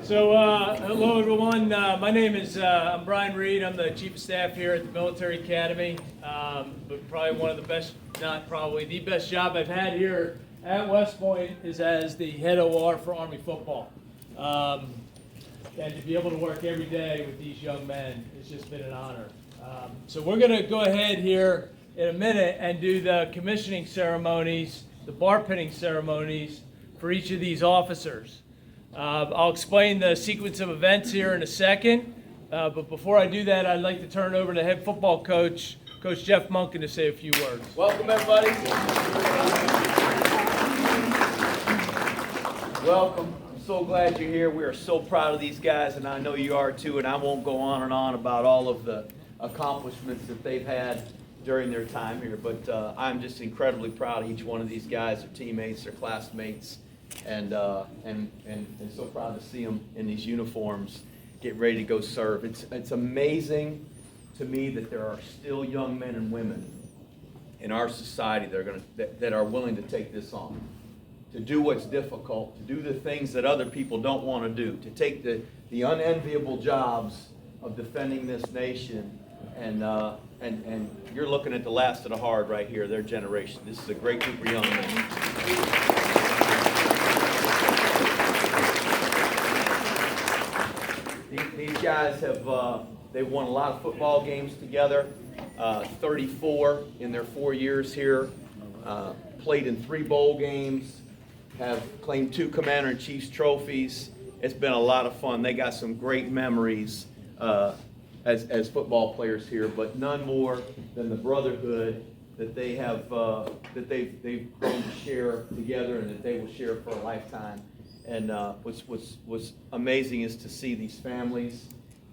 Hello everyone. My name is I'm Brian Reed. I'm the Chief of Staff here at the Military Academy. But probably one of the best, not probably the best job I've had here at West Point is as the head OR for Army football. And to be able to work every day with these young men, it's just been an honor. So we're going to go ahead here in a minute and do the commissioning ceremonies, the bar pinning ceremonies for each of these officers. I'll explain the sequence of events here in a second, but before I do that, I'd like to turn it over to head football coach, Coach Jeff Monken, to say a few words. Welcome, everybody. Welcome. I'm so glad you're here. We are so proud of these guys, and I know you are too, and I won't go on and on about all of the accomplishments that they've had during their time here, but I'm just incredibly proud of each one of these guys, their teammates, their classmates, and so proud to see them in these uniforms, get ready to go serve. It's amazing to me that there are still young men and women in our society that are willing to take this on, to do what's difficult, to do the things that other people don't want to do, to take the unenviable jobs of defending this nation, and you're looking at the last of the hard right here, their generation. This is a great group of young men. These guys they've won a lot of football games together, 34 in their 4 years here, played in 3 bowl games, have claimed 2 Commander-in-Chief's trophies. It's been a lot of fun. They got some great memories as football players here, but none more than the brotherhood that they have they've grown to share together and that they will share for a lifetime. And what's amazing is to see these families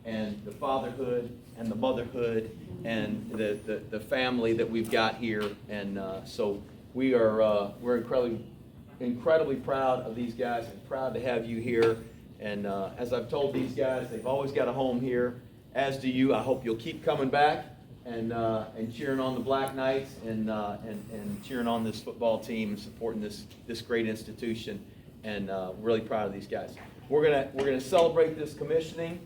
and the fatherhood and the motherhood and the family that we've got here. And so we're incredibly proud of these guys and proud to have you here. And as I've told these guys, they've always got a home here, as do you. I hope you'll keep coming back and cheering on the Black Knights and cheering on this football team and supporting this great institution. And really proud of these guys. We're gonna celebrate this commissioning.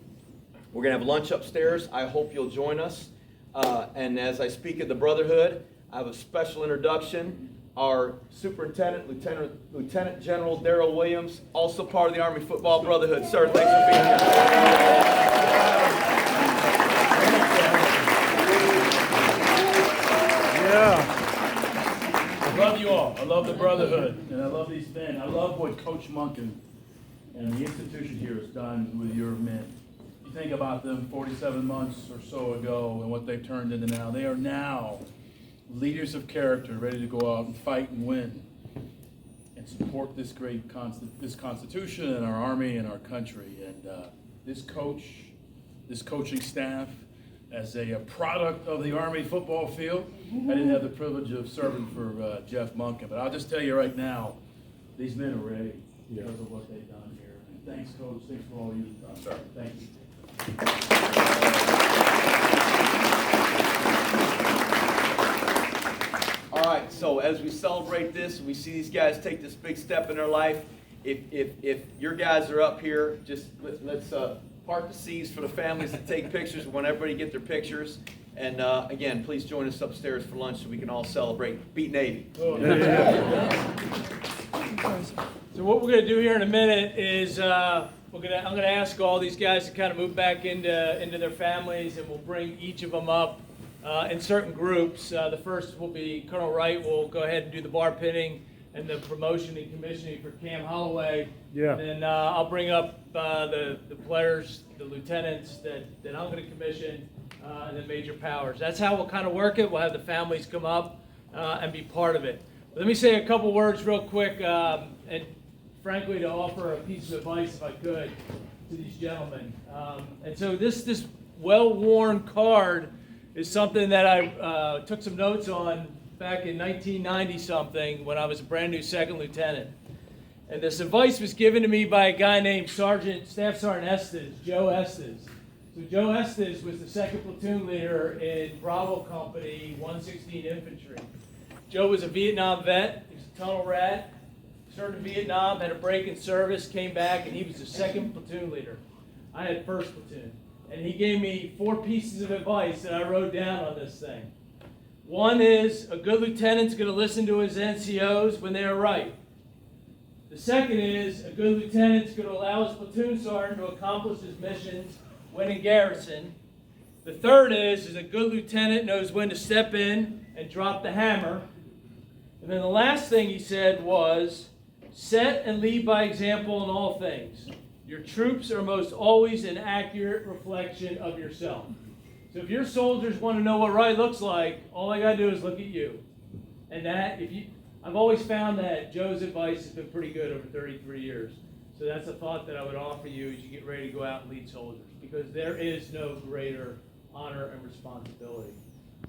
We're gonna have lunch upstairs. I hope you'll join us. And as I speak of the brotherhood, I have a special introduction. Our superintendent, Lieutenant General Darrell Williams, also part of the Army Football Brotherhood. Sir, thanks for being here. Yeah. I love you all. I love the brotherhood, and I love these men. I love what Coach Monken and the institution here has done with your men. You think about them 47 months or so ago and what they've turned into now. They are now leaders of character, ready to go out and fight and win and support this great this Constitution and our Army and our country. And this coaching staff, as a product of the Army football field. I didn't have the privilege of serving for Jeff Monken, but I'll just tell you right now, these men are ready because of what they've done here. And thanks, Coach. Thanks for all you've done. Sure. Thank you. All right, so as we celebrate this, we see these guys take this big step in their life. If your guys are up here, just let's part the seas for the families to take pictures. We want everybody to get their pictures. And again, please join us upstairs for lunch so we can all celebrate. Beat Navy. So what we're going to do here in a minute is I'm going to ask all these guys to kind of move back into their families, and we'll bring each of them up in certain groups. The first will be Colonel Wright will go ahead and do the bar pinning and the promotion and commissioning for Cam Holloway. Yeah. And then I'll bring up the players, the lieutenants that I'm going to commission, and then Major Powers. That's how we'll kind of work it. We'll have the families come up and be part of it. But let me say a couple words real quick, and frankly to offer a piece of advice, if I could, to these gentlemen. And so this well-worn card is something that I took some notes on back in 1990-something when I was a brand new second lieutenant. And this advice was given to me by a guy named Staff Sergeant Estes, Joe Estes. So Joe Estes was the second platoon leader in Bravo Company, 116 Infantry. Joe was a Vietnam vet. He was a tunnel rat, served in Vietnam, had a break in service, came back, and he was the second platoon leader. I had first platoon. And he gave me 4 pieces of advice that I wrote down on this thing. One is a good lieutenant's going to listen to his NCOs when they are right. The second is a good lieutenant's going to allow his platoon sergeant to accomplish his missions when in garrison. The third is a good lieutenant knows when to step in and drop the hammer. And then the last thing he said was, set and lead by example in all things. Your troops are most always an accurate reflection of yourself. So if your soldiers want to know what right looks like, all I got to do is look at you. And that, I've always found that Joe's advice has been pretty good over 33 years. So that's a thought that I would offer you as you get ready to go out and lead soldiers, because there is no greater honor and responsibility.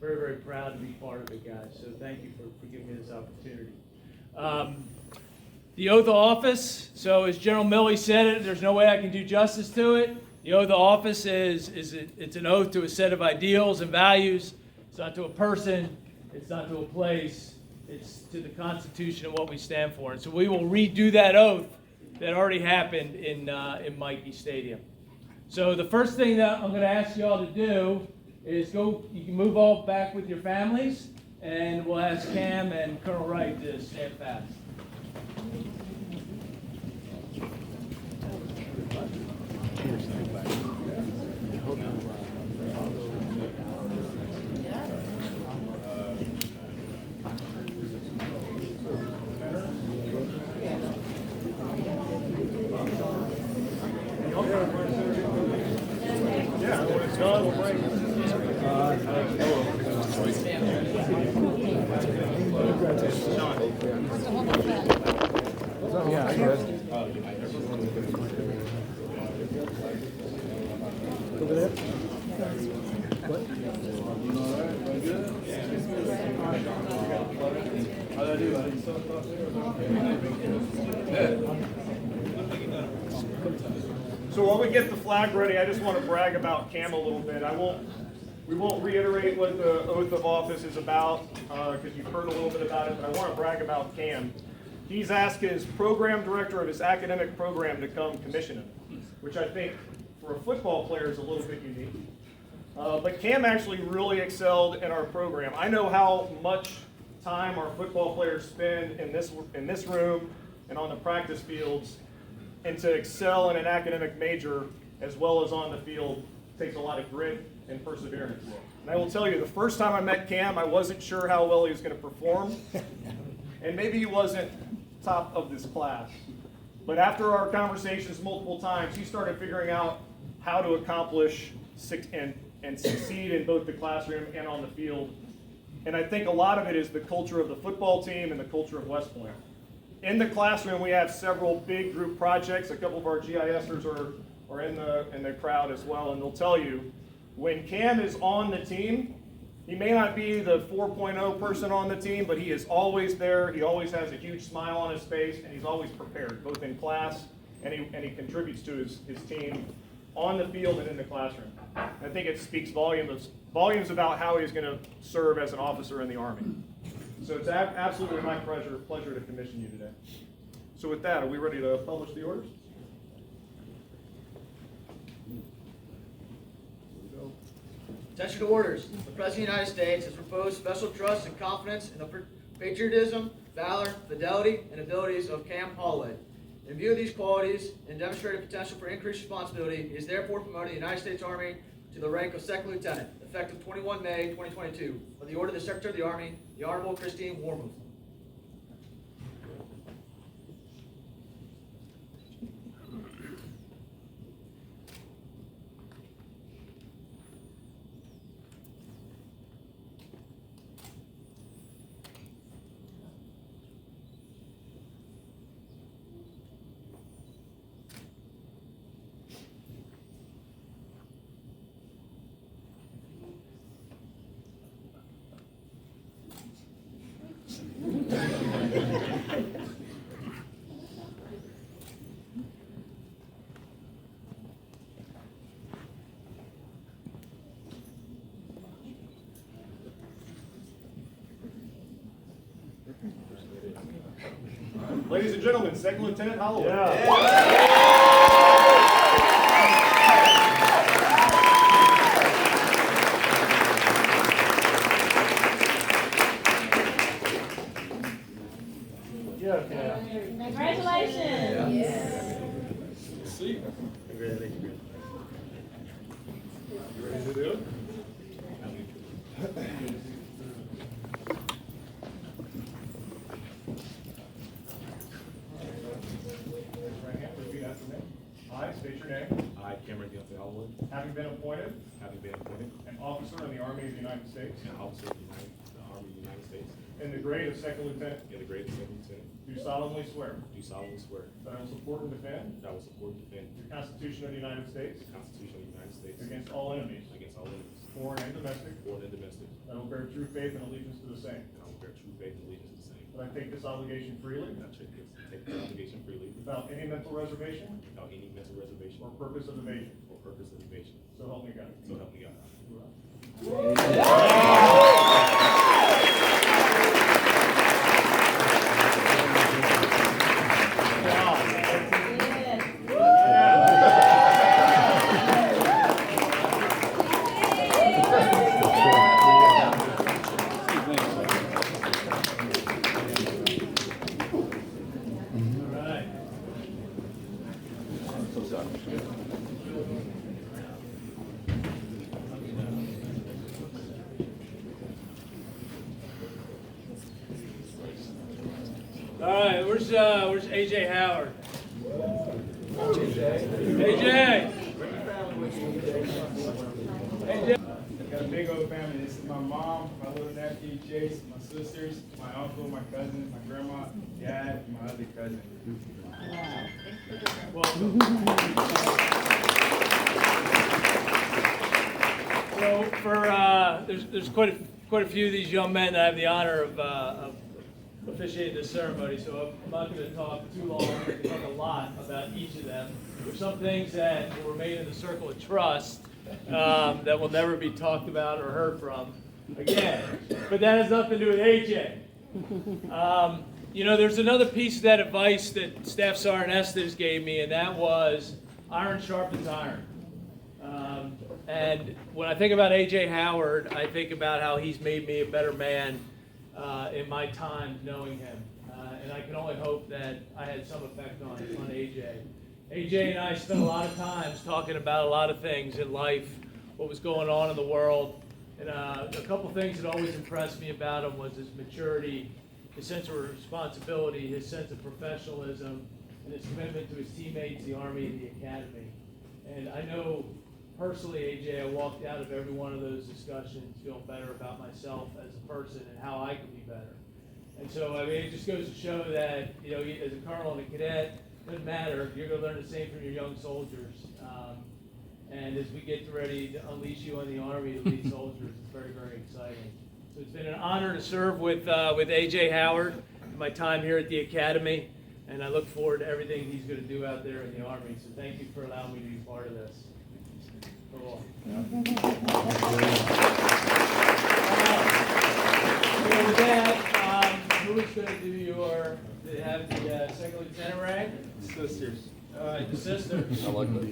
Very, very proud to be part of it, guys. So thank you for giving me this opportunity. The oath of office. So as General Milley said it, there's no way I can do justice to it. The oath of office it's an oath to a set of ideals and values. It's not to a person. It's not to a place. It's to the Constitution and what we stand for. And so we will redo that oath that already happened in Mikey Stadium. So the first thing that I'm going to ask you all to do is you can move all back with your families, and we'll ask Cam and Colonel Wright to stand fast. So while we get the flag ready, I just want to brag about Cam a little bit. We won't reiterate what the oath of office is about, because you've heard a little bit about it, but I want to brag about Cam. He's asked his program director of his academic program to come commission him, which I think for a football player is a little bit unique. But Cam actually really excelled in our program. I know how much time our football players spend in this room and on the practice fields, and to excel in an academic major as well as on the field takes a lot of grit and perseverance. And I will tell you, the first time I met Cam, I wasn't sure how well he was going to perform, and maybe he wasn't top of this class. But after our conversations multiple times, he started figuring out how to accomplish and succeed in both the classroom and on the field. And I think a lot of it is the culture of the football team and the culture of West Point. In the classroom, we have several big group projects. A couple of our GISers are in the crowd as well, and they'll tell you, when Cam is on the team, he may not be the 4.0 person on the team, but he is always there. He always has a huge smile on his face, and he's always prepared, both in class and he contributes to his team on the field and in the classroom. I think it speaks volumes about how he's going to serve as an officer in the Army. So it's absolutely my pleasure to commission you today. So with that, are we ready to publish the orders? Attention to orders. The President of the United States has proposed special trust and confidence in the patriotism, valor, fidelity, and abilities of Cam Holloway. In view of these qualities and demonstrated potential for increased responsibility, he is therefore promoted the United States Army to the rank of Second Lieutenant, effective 21 May 2022, by the order of the Secretary of the Army, the Honorable Christine Wormuth. Ladies and gentlemen, Second Lieutenant Holloway. Congratulations. See you. You ready to do it? Right hand, repeat after me. I state your name. I, Cameron Holloway, Having been appointed having been appointed an officer in the Army of the United States an officer of the Army of the United States in the grade of Second Lieutenant, in the grade of Second Lieutenant, do solemnly swear do solemnly swear that I will support and defend that I will support and defend the Constitution of the United States the Constitution of the United States against all enemies, against all enemies, foreign and domestic, foreign and domestic, that I will bear true faith and allegiance to the same, and I will bear true faith and allegiance to the same, that I take this obligation freely and I take this obligation freely without any mental reservation without any mental reservation or purpose of evasion. or purpose of evasion. So help me God. So help me God. All right, where's AJ Howard? AJ! Got a big old family. This is my mom, my little nephew Chase, my sisters, my uncle, my cousins, my grandma, dad, and my other cousin. So there's quite a few of these young men that I have the honor of officiating this ceremony, so I'm not going to talk too long. I'm going to talk a lot about each of them. There's some things that will remain in the circle of trust that will never be talked about or heard from again. But that has nothing to do with AJ. There's another piece of that advice that Staff Sergeant Estes gave me, and that was iron sharpens iron. And when I think about AJ Howard, I think about how he's made me a better man in my time knowing him. And I can only hope that I had some effect on AJ. AJ and I spent a lot of times talking about a lot of things in life, what was going on in the world. And a couple things that always impressed me about him was his maturity, his sense of responsibility, his sense of professionalism, and his commitment to his teammates, the Army, and the Academy. And I know personally, AJ, I walked out of every one of those discussions feeling better about myself as a person and how I could be better. And so, it just goes to show that, as a colonel and a cadet, it doesn't matter. You're going to learn the same from your young soldiers. And as we get ready to unleash you on the Army to lead soldiers, it's very, very exciting. So it's been an honor to serve with AJ Howard in my time here at the Academy, and I look forward to everything he's going to do out there in the Army. So thank you for allowing me to be part of this. Cool. So with that, who is going to do they have the second lieutenant rank? Sisters. All right, the sisters. I like that.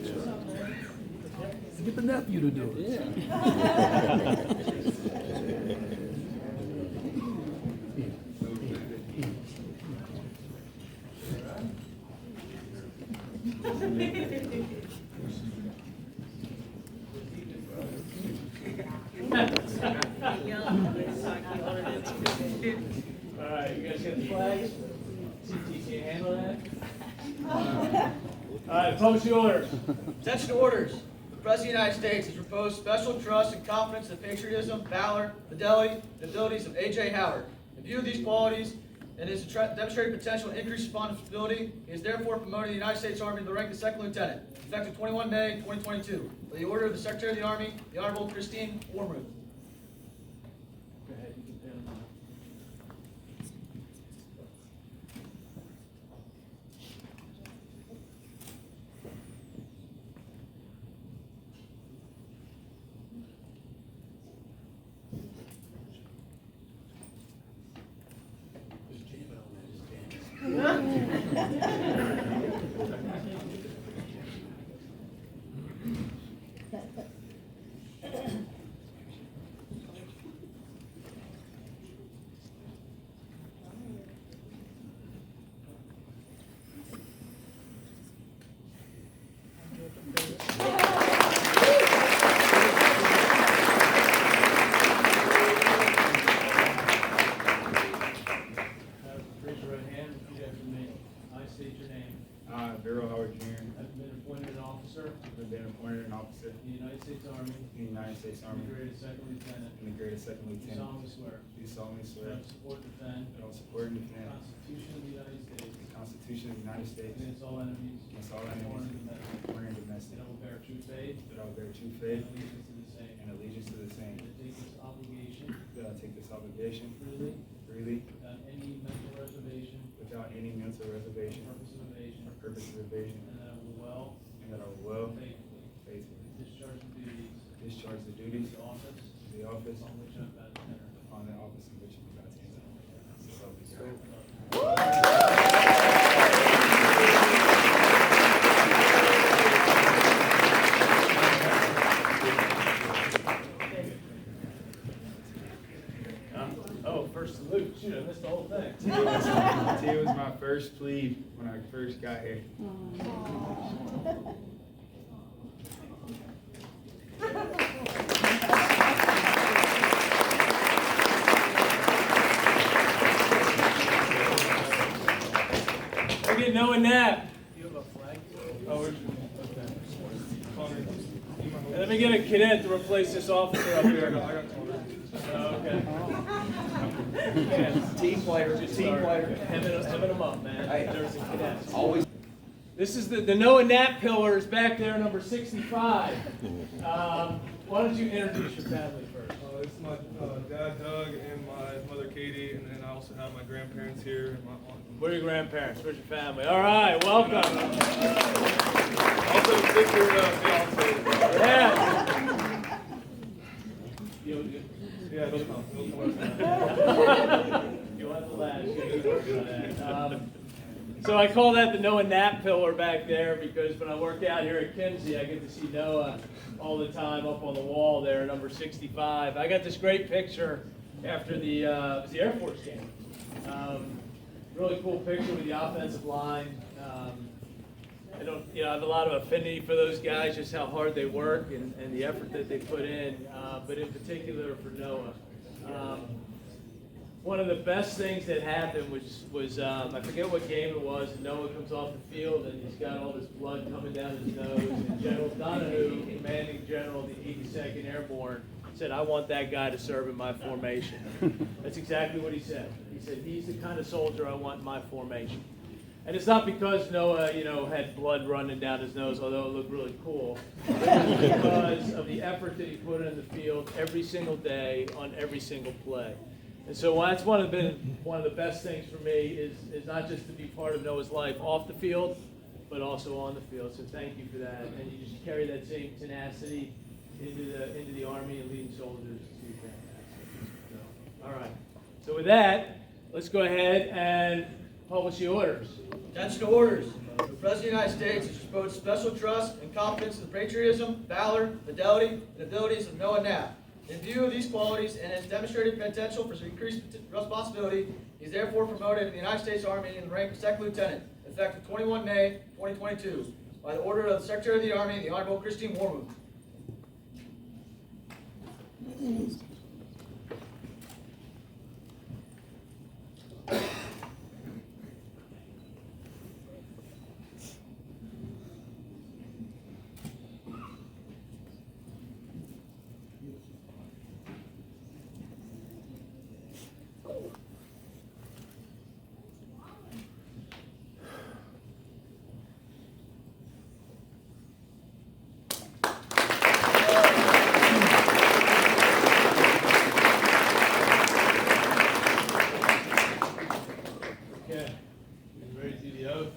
Get the nephew to do it. All right, you guys got the flags? CT, can you handle that? All right, publish the orders. Attention to orders. The President of the United States has reposed special trust and confidence in the patriotism, valor, fidelity, and abilities of A.J. Howard. In view of these qualities and his demonstrated potential to increase responsibility, he is therefore promoted in the United States Army to the rank of Second Lieutenant, effective 21 May 2022. By the order of the Secretary of the Army, the Honorable Christine Wormuth. Go ahead, you can pin them on. Bureau Howard Jr. Have been appointed an officer I've been appointed an officer in the United States Army, in the United States and Army the grade of second lieutenant. and the grade of second Do lieutenant. solemnly swear Do solemnly that swear I will support and defend that I will support and the defend Constitution of the United States the Constitution of the United States against all enemies, against all foreign and enemies, domestic, foreign and domestic, that I will bear true faith that I will bear true and faith allegiance to the same, and allegiance to the same, and to take this obligation that I take this obligation freely, freely without any mental reservation without any mental reservation purpose of evasion, or purpose of evasion, and that I will well and that I will well and faithfully faithfully discharge the duties discharge the duties of the office of the office on which I'm about to enter. on the office in which I'm about to enter. So help me God. Oh, first salute. Shoot, I missed the whole thing. It was my first plea when I first got here. Look at Noah Knapp. You have a flag? Oh, okay. Let me get a cadet to replace this officer up here. Oh, okay. Team player, team player. Hemming them up, man. Hey. There's a cadet. Always. This is the Noah Knapp pillars back there, number 65. Why don't you introduce your family first? This is my dad, Doug, and my mother, Katie, and then I also have my grandparents here and my aunt. Where are your grandparents? Where's your family? All right, welcome. Also, Victor, fiance. Yeah. Yeah, he'll come. You'll have to laugh. You'll be working on that. So I call that the Noah Knapp pillar back there because when I work out here at Kimsey, I get to see Noah all the time up on the wall there, number 65. I got this great picture after the it was the Air Force game. Really cool picture with the offensive line. I have a lot of affinity for those guys, just how hard they work and the effort that they put in, but in particular for Noah. One of the best things that happened was I forget what game it was, and Noah comes off the field and he's got all this blood coming down his nose, and General Donahue, commanding general of the 82nd Airborne, said, "I want that guy to serve in my formation." That's exactly what he said. He said, "He's the kind of soldier I want in my formation." And it's not because Noah, had blood running down his nose, although it looked really cool. It was because of the effort that he put in the field every single day on every single play. And so that's one of the best things for me is not just to be part of Noah's life off the field, but also on the field. So thank you for that. And you just carry that same tenacity into the Army and leading soldiers to fantastic. So, all right. So with that, let's go ahead and publish the orders. Attention to orders. The President of the United States has bestowed special trust and confidence in the patriotism, valor, fidelity, and abilities of Noah Knapp. In view of these qualities and his demonstrated potential for increased responsibility, he is therefore promoted in the United States Army in the rank of second lieutenant, effective 21 May 2022, by the order of the Secretary of the Army, the Honorable Christine Wormuth. Okay. You ready to do the oath?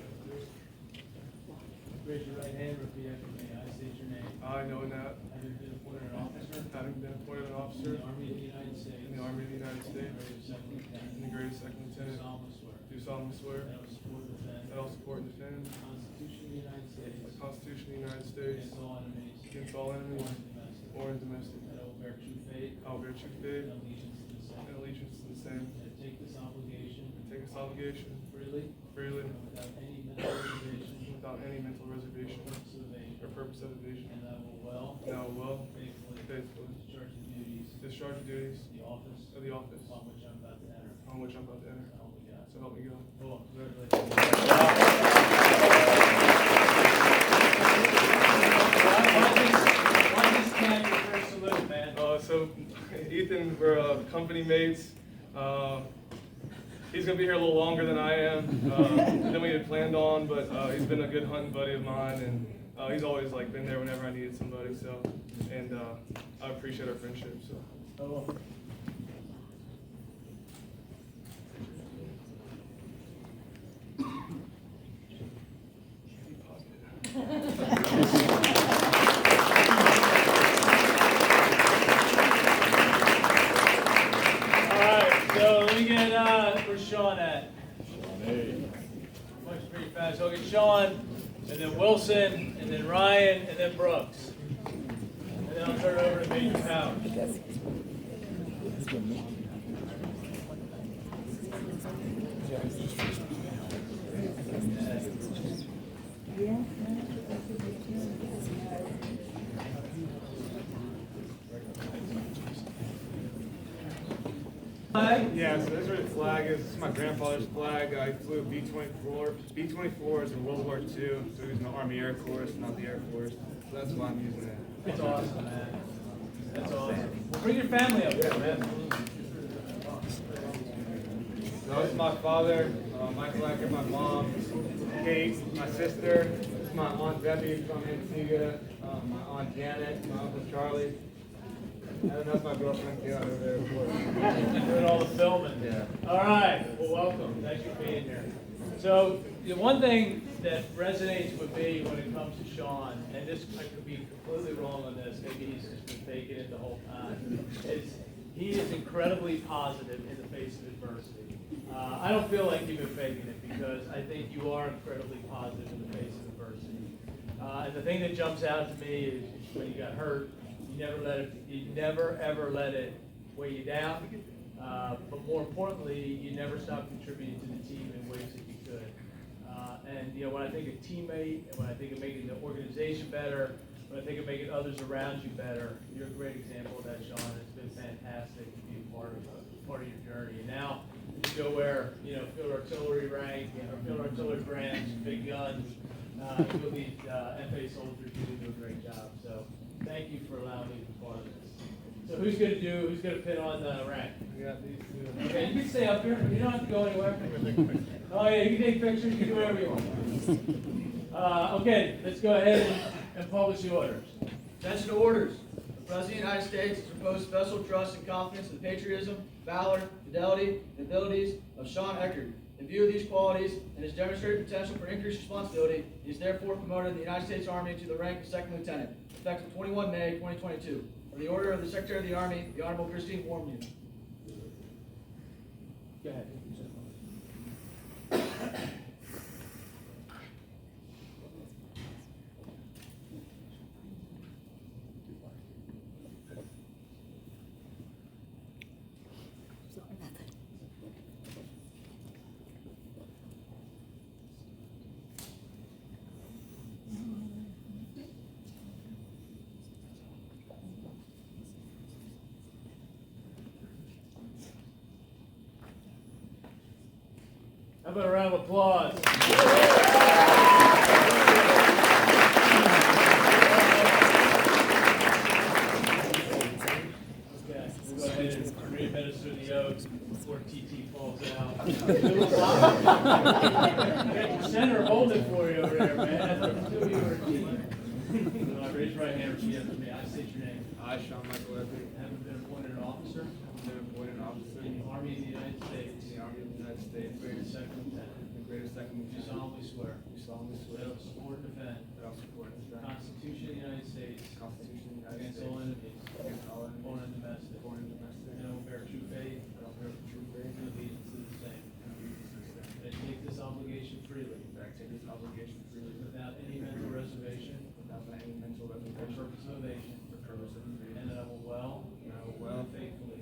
Raise your right hand, repeat after me. I state your name. I know that Having been appointed an officer having been appointed an in officer the Army of the United States, in the Army of the United States, grade of second lieutenant, in the grade of second do lieutenant, solemnly swear do solemnly swear that I will support and defend that I will support and defend the Constitution of the United States the Constitution of the United States against all enemies, against all enemies, foreign and domestic, foreign and domestic. that I will bear true faith I will bear true faith and allegiance to the same, and allegiance to the same, and to take this obligation and take this obligation freely freely and without any mental reservation without any mental reservation or purpose of evasion, or purpose of evasion. and that I will well And I will well faithfully discharge the duties discharge the duties of the office of the office on which I'm about to enter. on which I'm about to enter. So help me God. So help me God. Cool. Congratulations. company mates. He's going to be here a little longer than I am, than we had planned on, but he's been a good hunting buddy of mine, and he's always like been there whenever I needed somebody. So, and I appreciate our friendship. So. Where's Sean at? Much pretty fast. So I'll get Sean, and then Wilson, and then Ryan, and then Brooks. And then I'll turn it over to Major Powell. Yeah, so this is where the flag is. This is my grandfather's flag. I flew B-24. B-24 is in World War II, so he was in the Army Air Force, not the Air Force. So that's why I'm using it. That's awesome, man. That's awesome. Bring your family up here, man. So this is my father, Michael Eckert, my mom, Cade, my sister. This is my Aunt Debbie from Antigua, my Aunt Janet, my Uncle Charlie. And that's my girlfriend, Kate, over there, of course. Doing all the filming. Yeah. All right. Well, welcome. Thanks for being here. So, the one thing that resonates with me when it comes to Sean, and this I could be completely wrong on this, maybe he's just been faking it the whole time, is he is incredibly positive in the face of adversity. I don't feel like you've been faking it because I think you are incredibly positive in the face of adversity. And the thing that jumps out to me is when you got hurt, you never ever let it weigh you down. But more importantly, you never stopped contributing to the team in ways that you could. And when I think of teammate, and when I think of making the organization better, when I think of making others around you better, you're a great example of that, Sean. It's been fantastic to be part of your journey. And now you go where field artillery rank, field artillery branch, big guns, you'll lead FA soldiers. You do a great job. So thank you for allowing me to be part of this. So who's gonna pin on the rank? Yeah, these two. Okay, you can stay up here. You don't have to go anywhere. Oh yeah, you can take pictures. You can do whatever you want. Okay, let's go ahead and publish the orders. Attention to orders. The President of the United States has reposed special trust and confidence in the patriotism, valor, fidelity, and abilities of Sean Eckert. In view of these qualities and his demonstrated potential for increased responsibility, he is therefore promoted in the United States Army to the rank of second lieutenant, effective 21 May 2022. For the order of the Secretary of the Army, the Honorable Christine Warmune. Go ahead. How about a round of applause? Okay, we'll go ahead and re-administer the oath before TT falls out. Center hold it for you over there, man. That's what you were team. Raise your right hand and repeat after me. I state your name. I, Sean Michael Eckert, Haven't been appointed an officer have been appointed an officer in the Army of the United States. in the Army of the United States, Greatest second lieutenant. the greatest second Do lieutenant. solemnly swear Do solemnly that swear I will support and defend that I will support and the defend Constitution of the United States the Constitution of the United against States all enemies, against all enemies, foreign and domestic, foreign and domestic, and I will bear true faith that I will bear true faith and allegiance to the same, and allegiance to the same, and I take this obligation freely that I take this obligation freely without any mental reservation without any mental or reservation purpose of evasion, or purpose of evasion, and that I will well and I will well and faithfully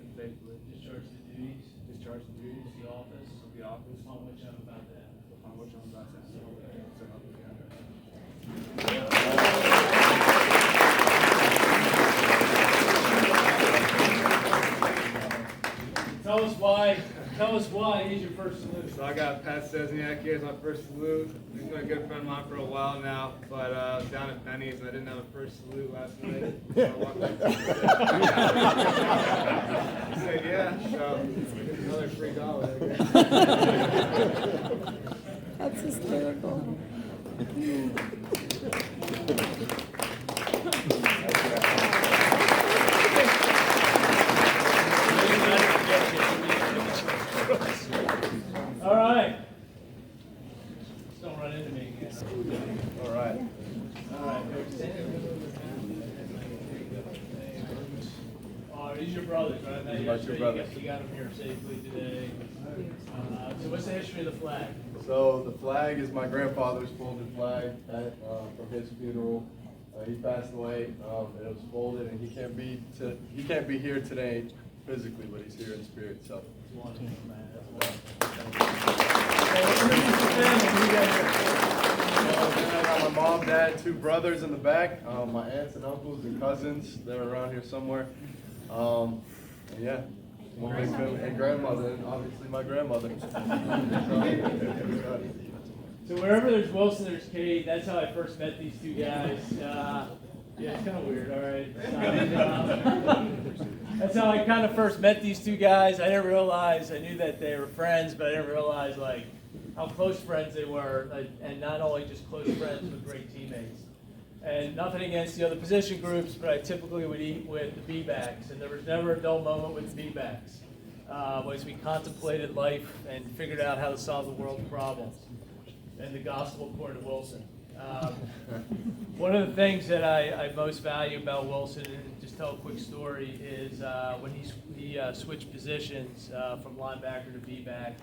discharge the duties discharge the duties of the office of the office upon which I'm about to enter. upon which I'm about to enter. So help me God. Tell us us why he's your first salute. So I got Pat Stesniak here as my first salute. He's been a good friend of mine for a while now, but I was down at Benny's and I didn't have a first salute last night. So I walked up to him and he said, yeah, so another $3, I guess. That's hysterical. All right. Just don't run into me again. All right. All right. Oh, these are your brothers, right? Now, These are my two brothers. You got them here safely today. So what's the history of the flag? So the flag is my grandfather's folded flag from his funeral. He passed away, and it was folded, and he can't be here today physically, but he's here in spirit. So. I got my mom, dad, two brothers in the back, my aunts and uncles and cousins. They're around here somewhere. And yeah, one big family, and grandmother, and obviously my grandmother. So wherever there's Wilson, there's Cade. That's how I first met these two guys. Yeah, it's kind of weird, all right. That's how I kind of first met these two guys. I didn't realize, I knew that they were friends, but I didn't realize like how close friends they were, and not only just close friends, but great teammates. And nothing against the other position groups, but I typically would eat with the B-backs, and there was never a dull moment with the B-backs. As we contemplated life and figured out how to solve the world's problems, and the gospel according to Wilson. One of the things that I most value about Wilson, and just tell a quick story, is when he switched positions from linebacker to B-back.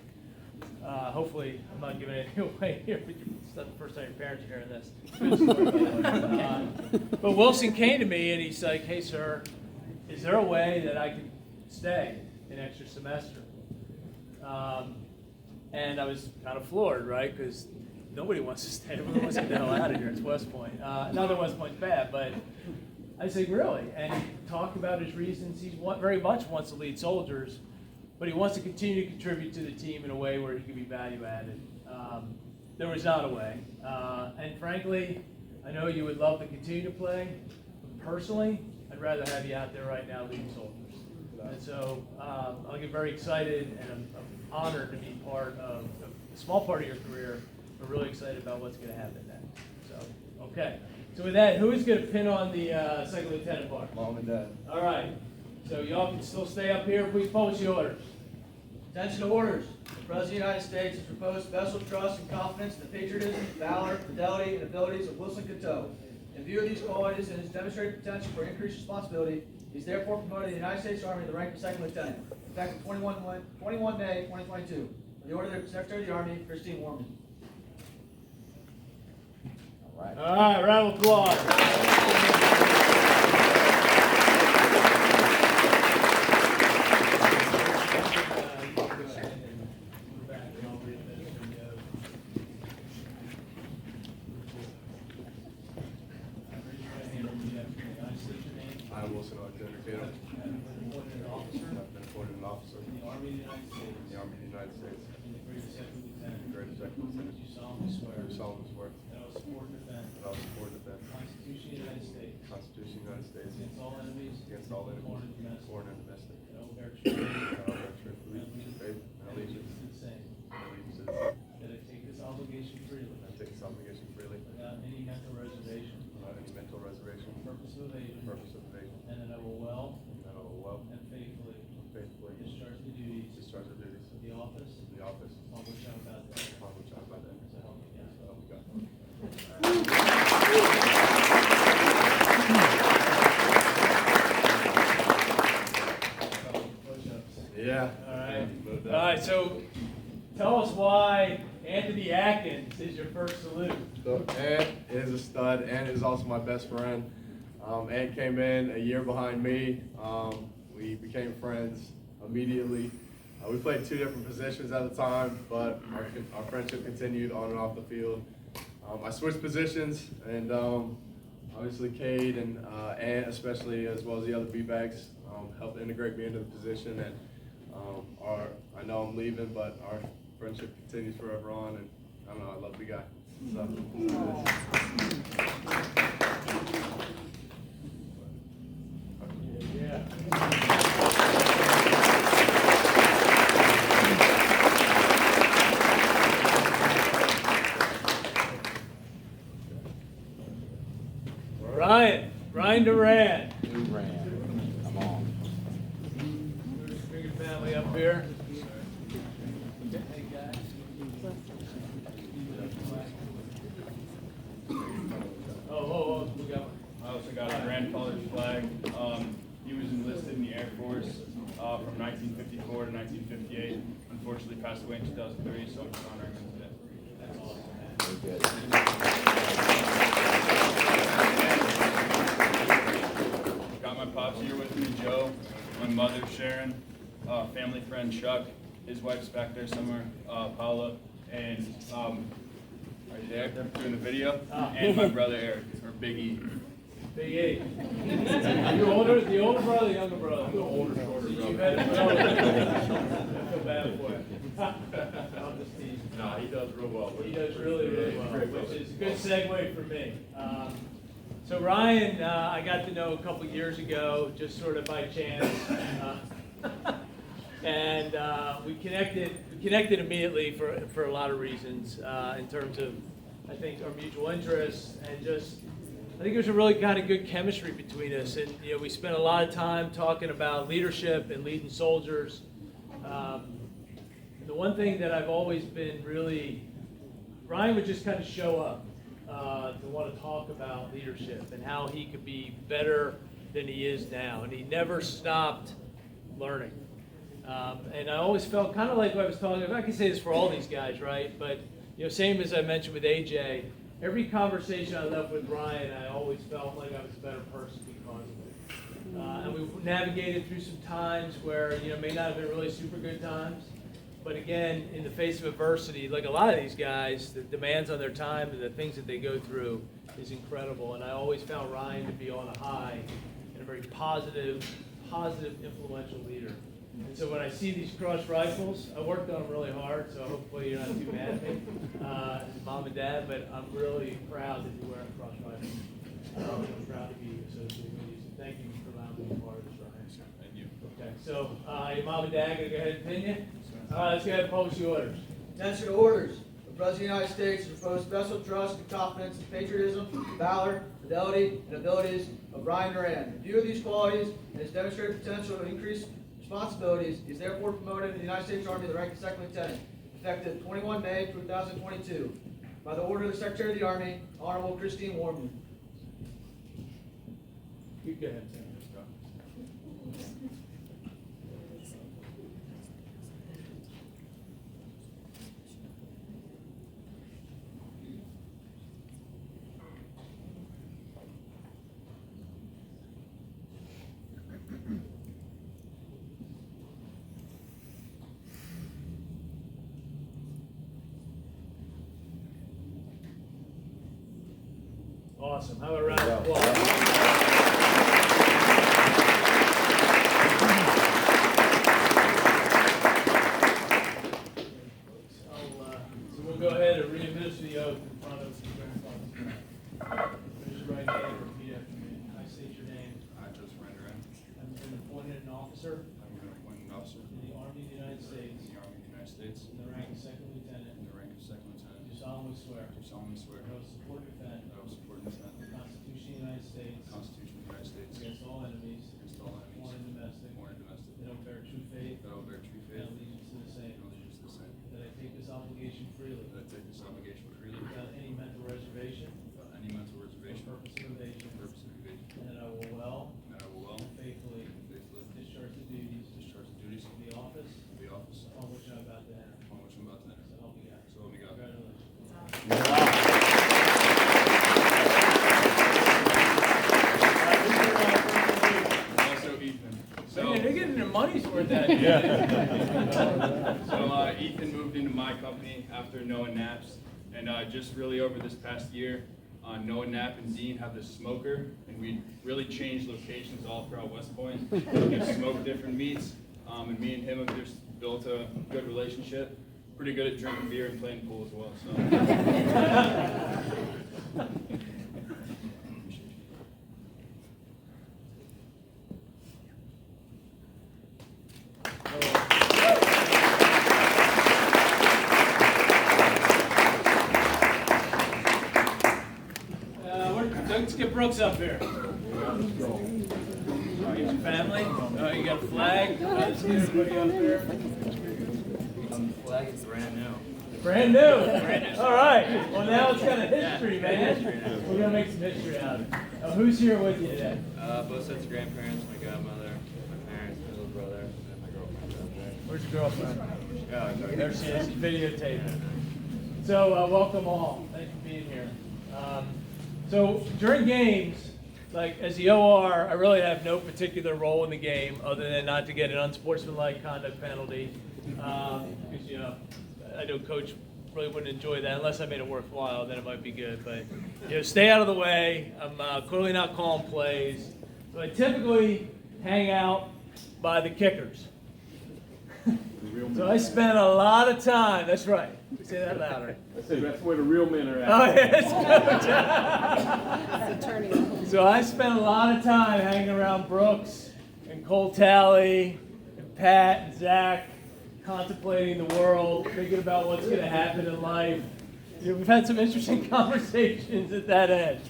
Hopefully, I'm not giving anything away here, but it's not the first time your parents are hearing this. Good story, by the way. But Wilson came to me and he's like, hey, sir, is there a way that I could stay an extra semester? And I was kind of floored, right? Because nobody wants to stay. Everyone wants to get the hell out of here. It's West Point. Not that West Point's bad, but I said, really? And he talked about his reasons. He very much wants to lead soldiers, but he wants to continue to contribute to the team in a way where he can be value added. There was not a way. And frankly, I know you would love to continue to play. But personally, I'd rather have you out there right now leading soldiers. And so I'll get very excited, and I'm honored to be part of a small part of your career. We're really excited about what's going to happen next. So, okay. So with that, who is going to pin on the second lieutenant bar? Mom and dad. All right. So y'all can still stay up here. Please publish the orders. Attention to orders. The President of the United States has reposed special trust and confidence in the patriotism, valor, fidelity, and abilities of Wilson Coutee. In view of these qualities and his demonstrated potential for increased responsibility, he is therefore promoted to the United States Army to the rank of second lieutenant, effective 21 May 2022. The order of the Secretary of the Army, Christine Warman. All right. Round of applause. I, Wilson Alexander Tatum, I've been appointed an officer I've been appointed an officer in the Army of the United States, in the Army of the United States, in the grade of second the lieutenant. grade of second lieutenant. Do solemnly swear Do solemnly swear that I will support and defend that I will support and defend the Constitution of the United States the Constitution of the United States against all enemies, against all foreign and enemies, domestic. foreign and domestic. That I will bear true faith That I will bear true faith and allegiance to the same. and allegiance to the same. That I take this obligation freely, I take this obligation freely without any mental reservation, without any mental reservation, purpose of evasion, purpose of evasion, and that I will well and that I will well and faithfully and faithfully discharge the duties discharge the duties of the office of the office upon which I am about to enter. upon which I am about to enter. So help me God. So help me God. Yeah. All right. No All doubt. right, so tell us why Anthony Atkins is your first salute. So Ant is a stud. Ant is also my best friend. Ant came in a year behind me. We became friends immediately. We played two different positions at the time, but our friendship continued on and off the field. I switched positions, and obviously Cade and Ant, especially, as well as the other B-backs, helped integrate me into the position. And I know I'm leaving, but our friendship continues forever on, and I don't know, I love the guy. So. Ryan Duran. Duran, come on. Bring your family up here. Oh, we got one. I also got a grandfather's flag. He was enlisted in the Air Force from 1954 to 1958. Unfortunately, passed away in 2003, so I'm just honoring him today. That's awesome, man. Very good. Got my pops here with me, Joe, my mother, Sharon, family friend, Chuck, his wife's back there somewhere, Paula, and are you there? Doing the video? And my brother, Eric, or Big E. Big E. You older, the older brother, the younger brother? The older, shorter brother. I feel bad for him. I'm just teasing. No, he does real well. He does really, really well, which is a good segue for me. So Ryan, I got to know a couple years ago, just sort of by chance, and we connected immediately for a lot of reasons in terms of, I think, our mutual interests and just. I think there's a really kind of good chemistry between us, and we spent a lot of time talking about leadership and leading soldiers. The one thing that I've always been really, Ryan would just kind of show up to want to talk about leadership and how he could be better than he is now, and he never stopped learning. And I always felt kind of like what I was talking about. I can say this for all these guys, right? But same as I mentioned with AJ. Every conversation I left with Ryan, I always felt like I was a better person because of it. And we navigated through some times where, may not have been really super good times. But again, in the face of adversity, like a lot of these guys, the demands on their time and the things that they go through is incredible. And I always found Ryan to be on a high and a very positive, influential leader. And so when I see these cross rifles, I worked on them really hard, so hopefully you're not too mad at me, Mom and Dad, but I'm really proud that you're wearing cross rifles. I'm proud to be associated with you, so thank you for allowing me to be part of this, Ryan. Thank you. Okay, so your Mom and Dad gonna go ahead and pin you? All right, let's go ahead and publish the orders. Attention to orders. The President of the United States repose special trust and confidence in patriotism, valor, fidelity, and abilities of Ryan Duran. In view of these qualities and his demonstrated potential to increase responsibilities, he is therefore promoted in the United States Army to the rank of second lieutenant, effective 21 May 2022. By the order of the Secretary of the Army, Honorable Christine Warman. You go ahead, Tim. Awesome. How about a round of applause? So we'll go ahead and re-administer the oath in front of the grandfather. Raise your right hand and repeat after me. I state your name. I, Joseph Duran, I've been appointed an officer I'm an appointed officer in the Army of the United in States the Army of the United States in the rank of second lieutenant. in the rank of second Do lieutenant. solemnly swear Do solemnly swear that I will support and defend that I will support and defend the Constitution of the United States the Constitution of the United States against all enemies, against all foreign enemies, and domestic, foreign and domestic, that I will bear true faith that I will bear true and faith allegiance to the same, and allegiance to the same, that I take this obligation freely that I take this obligation freely without any mental reservation without any mental or reservation purpose of evasion, or purpose of evasion, and that I will well and that I will well and faithfully and faithfully discharge the duties discharge the duties of the office of the office upon which I'm about to enter. upon which I'm about to enter. So help me God. So help me God. Congratulations. Also Ethan. Man, they're getting their money's worth out So Ethan moved into my company after Noah Knapp's, and just really over this past year, Noah Knapp and Dean have this smoker, and we really changed locations all throughout West Point. We've smoked different meats, and me and him have just built a good relationship. Pretty good at drinking beer and playing pool as well. So. Let's get Brooks up here. Get your family. You got a flag. Let's get everybody up here. The flag is brand new. Brand new. All right. Well, now it's got a history, man. We're gonna make some history out of it. Who's here with you today? Both sets of grandparents, my godmother, my parents, my little brother, and my girlfriend. Where's your girlfriend? Yeah, There she is. Videotaping. So welcome all. Thanks for being here. So during games, like as the OR, I really have no particular role in the game other than not to get an unsportsmanlike conduct penalty. Because I know Coach really wouldn't enjoy that unless I made it worthwhile. Then it might be good. But stay out of the way. I'm clearly not calling plays. So I typically hang out by the kickers. So I spent a lot of time. That's right. Say that louder. That's where the real men are at. Oh, yes. So I spent a lot of time hanging around Brooks and Cole Talley and Pat and Zach, contemplating the world, thinking about what's going to happen in life. We've had some interesting conversations at that end.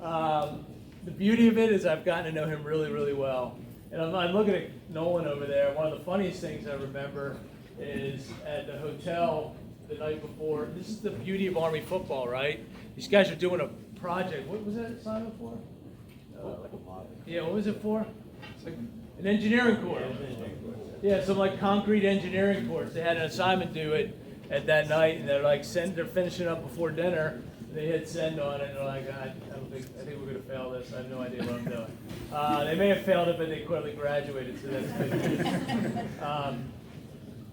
The beauty of it is I've gotten to know him really, really well. And I'm looking at Nolan over there. One of the funniest things I remember is at the hotel the night before. This is the beauty of Army football, right? These guys are doing a project. What was that assignment for? Yeah, what was it for? It's like an engineering course. Yeah, some like concrete engineering course. They had an assignment due it at that night, and they're like they're finishing up before dinner. They hit send on it, and they're like, I think we're gonna fail this. I have no idea what I'm doing. They may have failed it, but they clearly graduated, so that's good.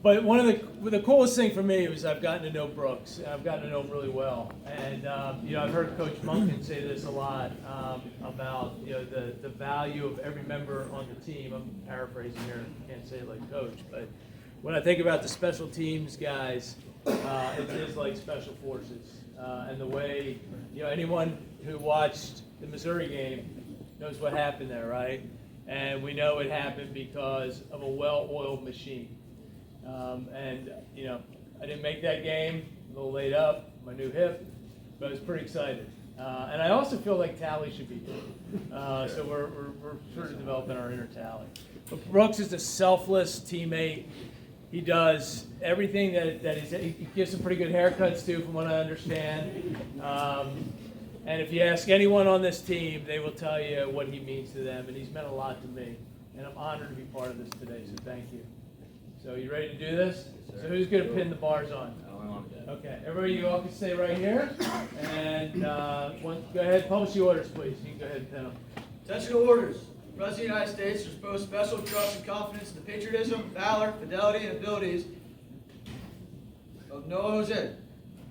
But one of the coolest thing for me was I've gotten to know Brooks. I've gotten to know him really well, and I've heard Coach Monken say this a lot about the value of every member on the team. I'm paraphrasing here; I can't say it like Coach, but when I think about the special teams guys, it is like special forces, and the way anyone who watched the Missouri game knows what happened there, right? And we know it happened because of a well-oiled machine. I didn't make that game, a little laid up, my new hip, but I was pretty excited. And I also feel like Talley should be here. So we're sort of developing our inner Talley. But Brooks is a selfless teammate. He does everything he gives some pretty good haircuts too, from what I understand. And if you ask anyone on this team, they will tell you what he means to them, and he's meant a lot to me. And I'm honored to be part of this today, so thank you. So you ready to do this? So who's going to pin the bars on? Okay, everybody, you all can stay right here. And go ahead, publish the orders, please. You can go ahead and pin them. Attention to orders. The President of the United States repose special trust and confidence in the patriotism, valor, fidelity, and abilities of Noah Jose.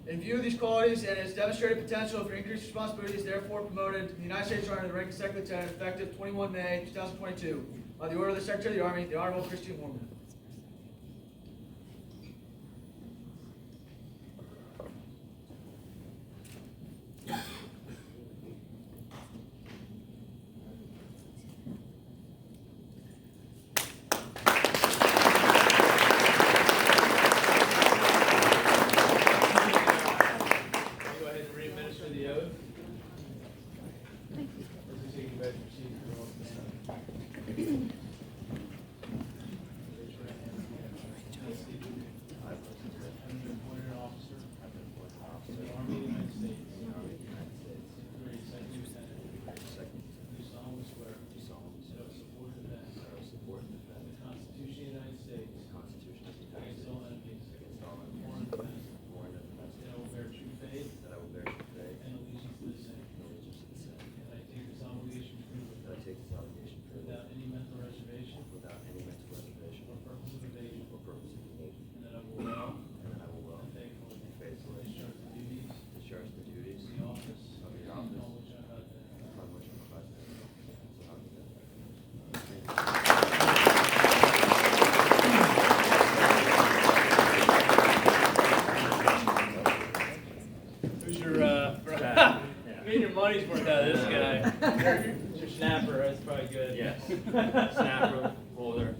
In view of these qualities and its demonstrated potential for increased responsibilities, therefore promoted to the United States Army to the rank of second lieutenant effective 21 May 2022 by the order of the Secretary of the Army, the Honorable Christian Warman. Without any mental money's worth out of this guy. Your snapper, that's probably good. Yes. Snapper, holder.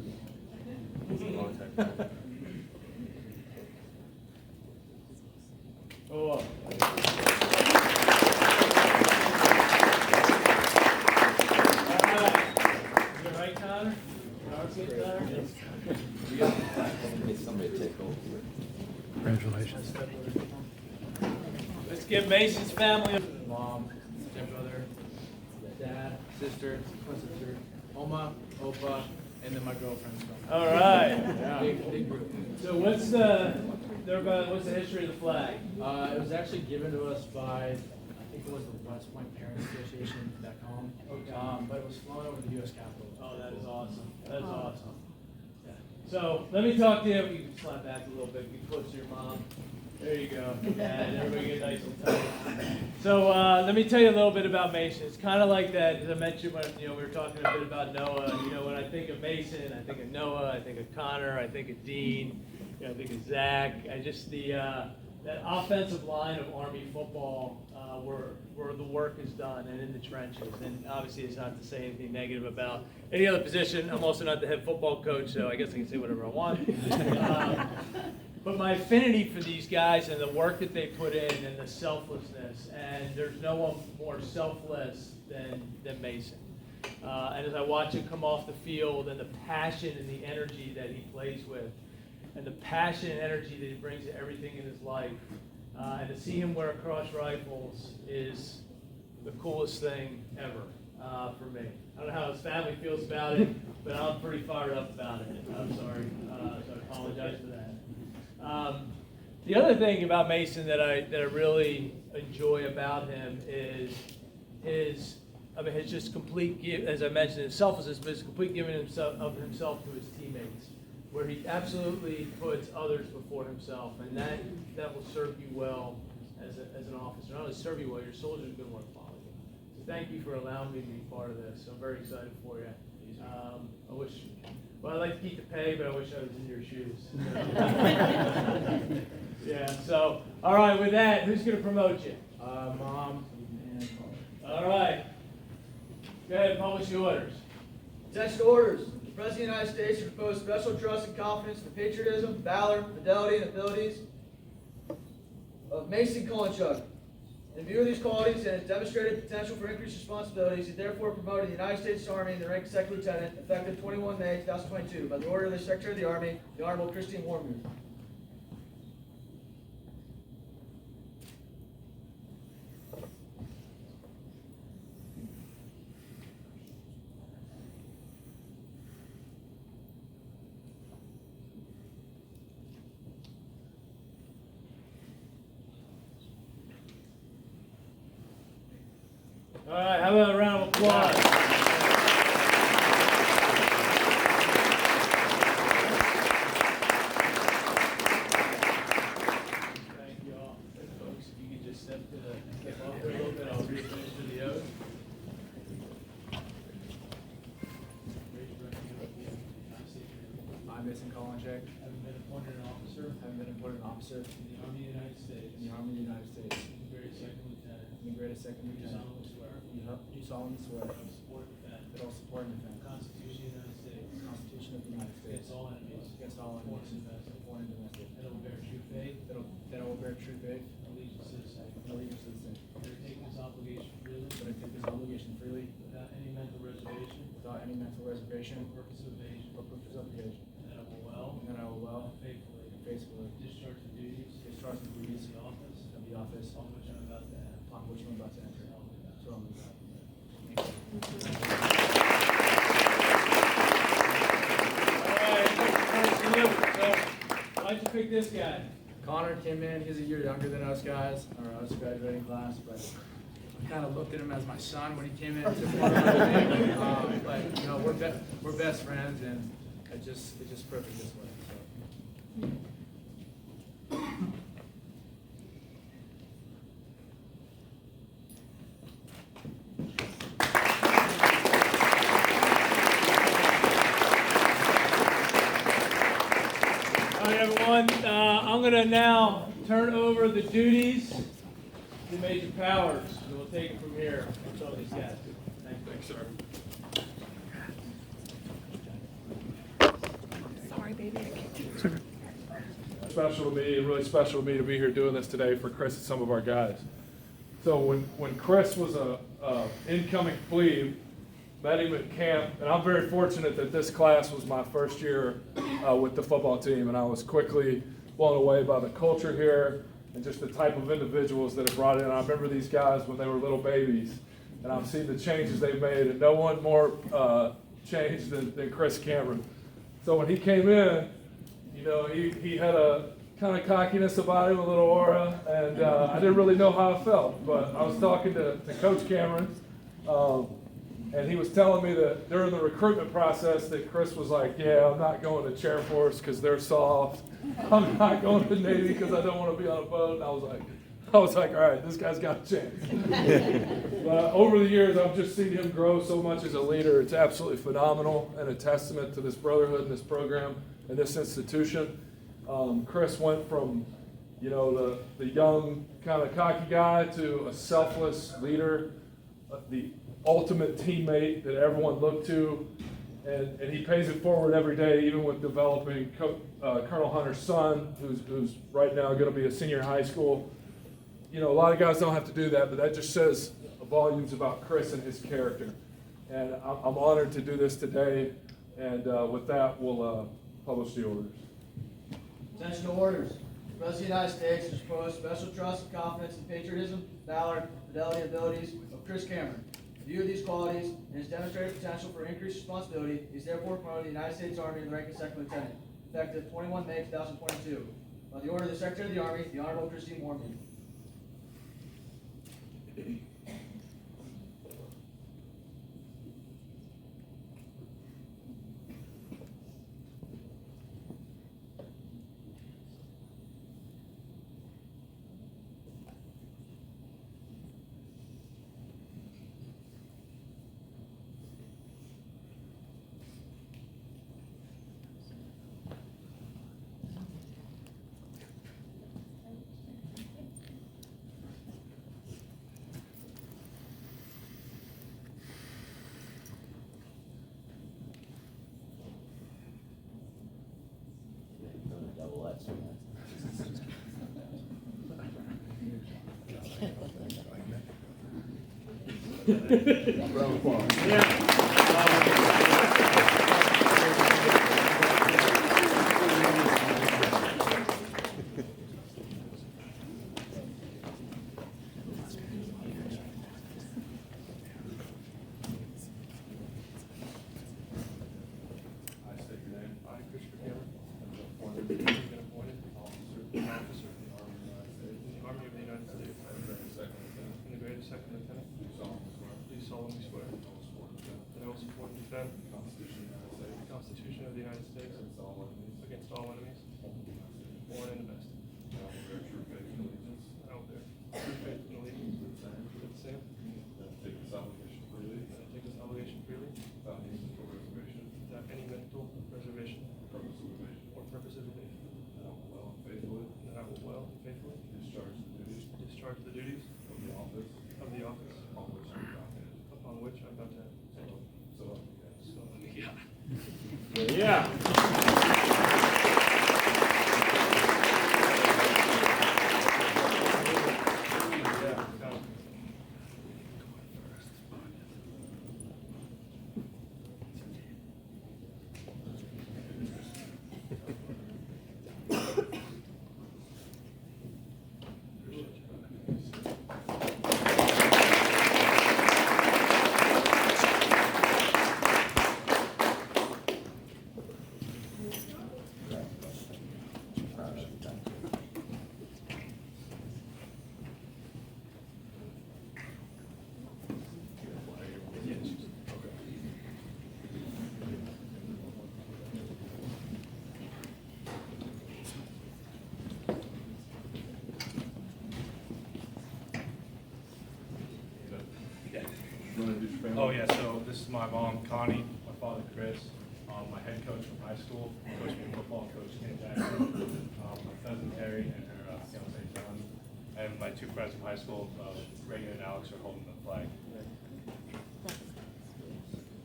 Oh. Right, Connor? Somebody take over. Congratulations. Let's give Mason's family. Mom, stepbrother, dad, sister, sister, Oma, Opa, and then my girlfriend's girlfriend. All right. Yeah. Big group. So what's the history of the flag? It was actually given to us by, I think it was the West Point Parents Association back home. Okay. But it was flown over the U.S. Capitol. Oh, that is awesome. That is awesome. Yeah. So let me talk to you. You can slide back a little bit. Get close to your mom. There you go. And everybody get nice and tight. So let me tell you a little bit about Mason. It's kind of like that, as I mentioned when we were talking a bit about Noah. When I think of Mason, I think of Noah. I think of Connor. I think of Dean. I think of Zach. I just that offensive line of Army football where the work is done and in the trenches. And obviously, it's not to say anything negative about any other position. I'm also not the head football coach, so I guess I can say whatever I want. But my affinity for these guys and the work that they put in and the selflessness, and there's no one more selfless than Mason. And as I watch him come off the field and the passion and the energy that he plays with, and the passion and energy that he brings to everything in his life, and to see him wear cross rifles is the coolest thing ever for me. I don't know how his family feels about it, but I'm pretty fired up about it. I'm sorry, so I apologize for that. The other thing about Mason that I really enjoy about him is his just complete, as I mentioned, his selflessness, but his complete giving of himself to his teammates, where he absolutely puts others before himself, and that will serve you well as an officer. Not only serve you well, your soldiers are going to want to follow you. So thank you for allowing me to be part of this. I'm very excited for you. I'd like to keep the pay, but I wish I was in your shoes. Yeah, so, all right, with that, who's going to promote you? Mom and All right. Go ahead and publish the orders. Attention to orders. The President of the United States repose special trust and confidence in the patriotism, valor, fidelity, and abilities of Mason Conchuck. In view of these qualities and his demonstrated potential for increased responsibilities, he therefore promoted the United States Army in the rank of second lieutenant, effective 21 May 2022, by the order of the Secretary of the Army, the Honorable Christine Warmuth. All right, how about a round of applause? Thank you all. Folks, if you could just step off there a little bit, I'll re-administer the oath. I, Mason Conchuck, Having been appointed an officer having been appointed an officer in the Army of the United States, in the Army of the United States, in the grade of second lieutenant, in the grade of second do lieutenant, solemnly swear do solemnly swear that I will support and defend that I will support and defend the Constitution of the United States the Constitution of the United States against all enemies, against all foreign enemies, and domestic, foreign and domestic, that I will bear true faith that I will bear true faith and allegiance to the same, and allegiance to the same, that I take this obligation freely that I take this obligation freely without any mental reservation without any mental reservation or purpose of evasion, or purpose of evasion, and that I will well and that I will well and faithfully and faithfully discharge the duties discharge the duties of the office of the office on which I'm about to enter. upon which I'm about to enter. So help me God. All right, so why'd you pick this guy? Connor came in, he's a year younger than us guys, or us graduating class, but I kind of looked at him as my son when he came in. But you know, we're best friends, and it's just perfect this way. So. All right, everyone, I'm going to now turn over the duties to to Major Powers, and we'll take it from here. What's all these guys? Thanks, sir. Sorry, baby, I kicked you. Special to me, really special to me to be here doing this today for Chris and some of our guys. So when Chris was a incoming plebe, met him at camp, and I'm very fortunate that this class was my first year with the football team, and I was quickly blown away by the culture here and just the type of individuals that have brought in. I remember these guys when they were little babies, and I've seen the changes they've made, and no one more changed than Chris Cameron. So when he came in, you know, he had a kind of cockiness about him, a little aura, and I didn't really know how I felt. But I was talking to Coach Cameron, and he was telling me that during the recruitment process that Chris was like, yeah, I'm not going to Chair Force because they're soft. I'm not going to Navy because I don't want to be on a boat. And I was like, all right, this guy's got a chance. But over the years, I've just seen him grow so much as a leader. It's absolutely phenomenal and a testament to this brotherhood and this program and this institution. Chris went from, you know, the young kind of cocky guy to a selfless leader, the ultimate teammate that everyone looked to, and he pays it forward every day, even with developing Colonel Hunter's son, who's right now going to be a senior in high school. You know, a lot of guys don't have to do that, but that just says volumes about Chris and his character. And I'm honored to do this today, and with that, we'll publish the orders. Attention to orders. The President of the United States has proposed special trust and confidence in patriotism, valor, fidelity, and abilities of Chris Cameron. In view of these qualities and his demonstrated potential for increased responsibility, he is therefore promoted to the United States Army in the rank of second lieutenant, effective 21 May 2022. By the order of the Secretary of the Army, the Honorable Christine Mormon. Constitution of the United States against all enemies, foreign and domestic. I will bear true faith and allegiance to the same. That I take this obligation freely without any mental reservation or purpose of evasion. And I will well and faithfully discharge the duties of the office upon which I'm about to enter. So help me God. Yeah. Oh yeah, so this is my mom, Connie, my father, Chris, my head coach from high school, coached me football, Coach Ken Jackson, my cousin Terry, and her fiance John, and my two friends from high school, Reagan and Alex, are holding the flag.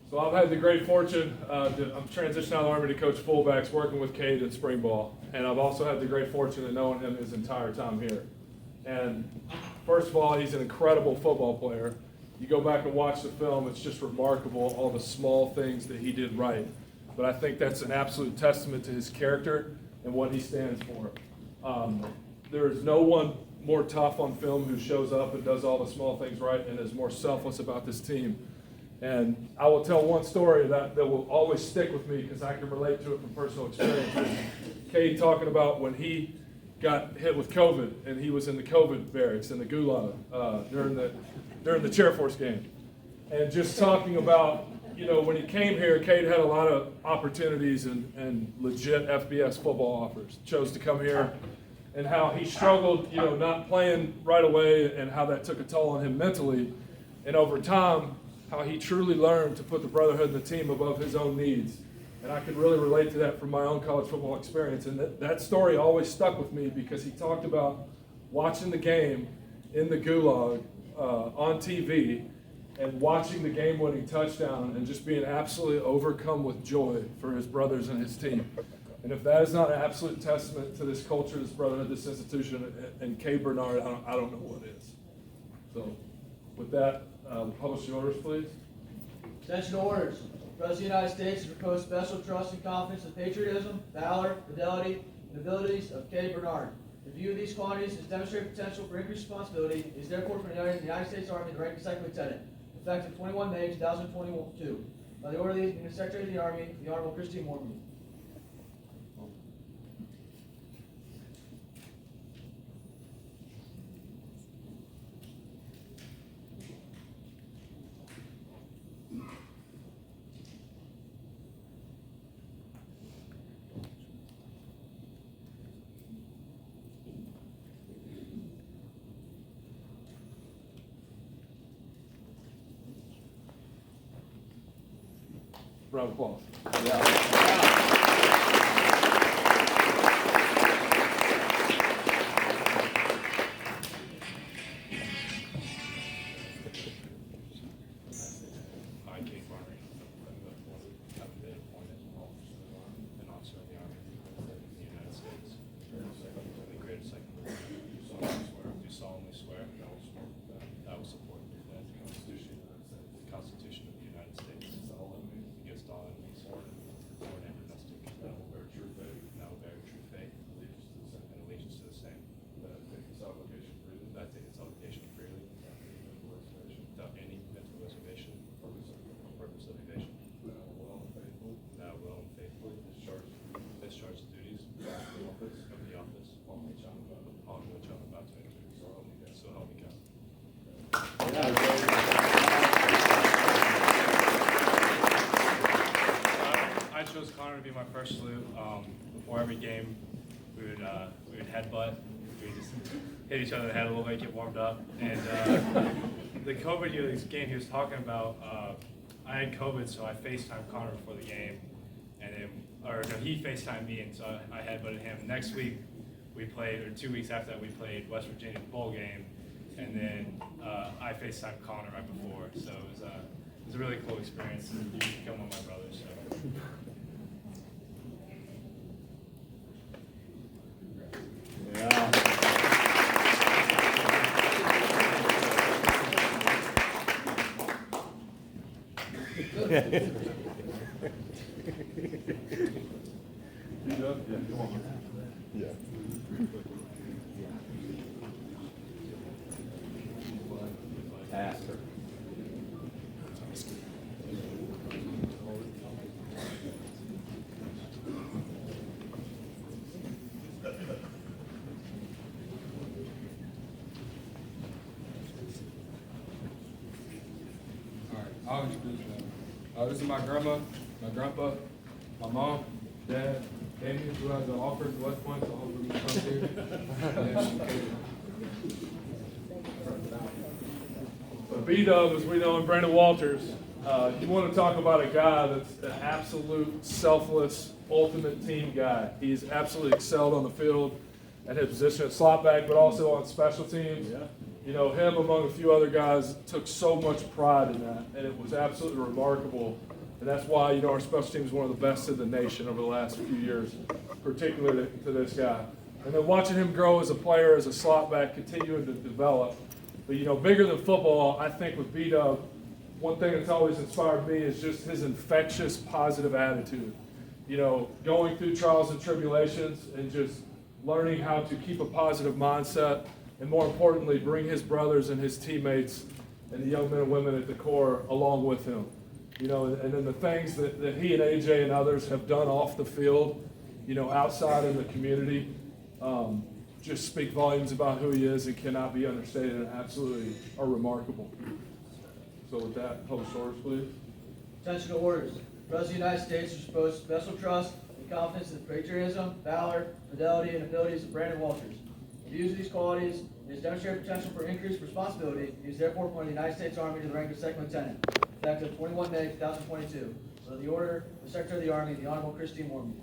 So I've had the great fortune, I'm transitioning out of the Army to coach fullbacks, working with Cade in spring ball. And I've also had the great fortune of knowing him his entire time here. And first of all, he's an incredible football player. You go back and watch the film, it's just remarkable, all the small things that he did right. But I think that's an absolute testament to his character and what he stands for. There is no one more tough on film who shows up and does all the small things right and is more selfless about this team. And I will tell one story that will always stick with me because I can relate to it from personal experience. Cade talking about when he got hit with COVID and he was in the COVID barracks in the gulag during the Chair Force game. And just talking about, you know, when he came here, Cade had a lot of opportunities and legit FBS football offers. Chose to come here and how he struggled, you know, not playing right away and how that took a toll on him mentally. And over time, how he truly learned to put the brotherhood and the team above his own needs. And I can really relate to that from my own college football experience. And that story always stuck with me because he talked about watching the game in the gulag on TV and watching the game-winning touchdown and just being absolutely overcome with joy for his brothers and his team. And if that is not an absolute testament to this culture, this brotherhood, this institution, and Cade Bernard, I don't know what is. So with that, publish the orders, please. Attention orders. The President of the United States has reposed special trust and confidence in the patriotism, valor, fidelity, and abilities of Cade Bernard. In view of these qualities, his demonstrated potential for increased responsibility, he is therefore promoted in the United States Army in the rank of second lieutenant, effective 21 May 2022. By the order of the Secretary of the Army, the Honorable Christine Morgan. Round of applause. I, Cade Bernard, having been appointed an officer in the Army of the United States, the greatest second do solemnly swear that I will support the Constitution of the United States against all enemies, foreign and domestic, and I will bear true faith and allegiance to the same, that I take this obligation freely without any mental reservation or purpose of evasion. That I will and faithfully discharge the duties of the office on which I'm about to enter. So help me God. I chose Connor to be my first salute. Before every game, we would headbutt. We would just hit each other in the head a little bit, get warmed up. And the COVID year, this game he was talking about, I had COVID, so I FaceTimed Connor before the game, and then, he FaceTimed me, and so I headbutted him. Next week, we played, or 2 weeks after that, we played West Virginia bowl game, and then I FaceTimed Connor right before. So it was a really cool experience. You become one of my brothers. So. You done? Yeah, come on. Yeah. Pastor. I'll introduce them. This is my grandma, my grandpa, my mom, dad, Damien, who has an offer to West Point, so hopefully he comes here. So B-Dub, as we know, and Brandon Walters, you want to talk about a guy that's an absolute selfless, ultimate team guy. He's absolutely excelled on the field. at his position at slot back, but also on special teams. Yeah. You know, him among a few other guys took so much pride in that, and it was absolutely remarkable. And that's why, you know, our special team is one of the best in the nation over the last few years, particularly to this guy. And then watching him grow as a player, as a slot back, continuing to develop. But, you know, bigger than football, I think with B-Dub, one thing that's always inspired me is just his infectious, positive attitude. You know, going through trials and tribulations and just learning how to keep a positive mindset, and more importantly, bring his brothers and his teammates and the young men and women at the core along with him. You know, and then the things that he and AJ and others have done off the field, you know, outside in the community, just speak volumes about who he is and cannot be understated, and absolutely are remarkable. So with that, publish orders, please. Attention to orders. The President of the United States has reposed special trust and confidence in the patriotism, valor, fidelity, and abilities of Brandon Walters. In view of these qualities, and his demonstrated potential for increased responsibility, he is therefore appointed the United States Army to the rank of Second Lieutenant, effective 21 May 2022. So the order, the Secretary of the Army, the Honorable Christine Mormon.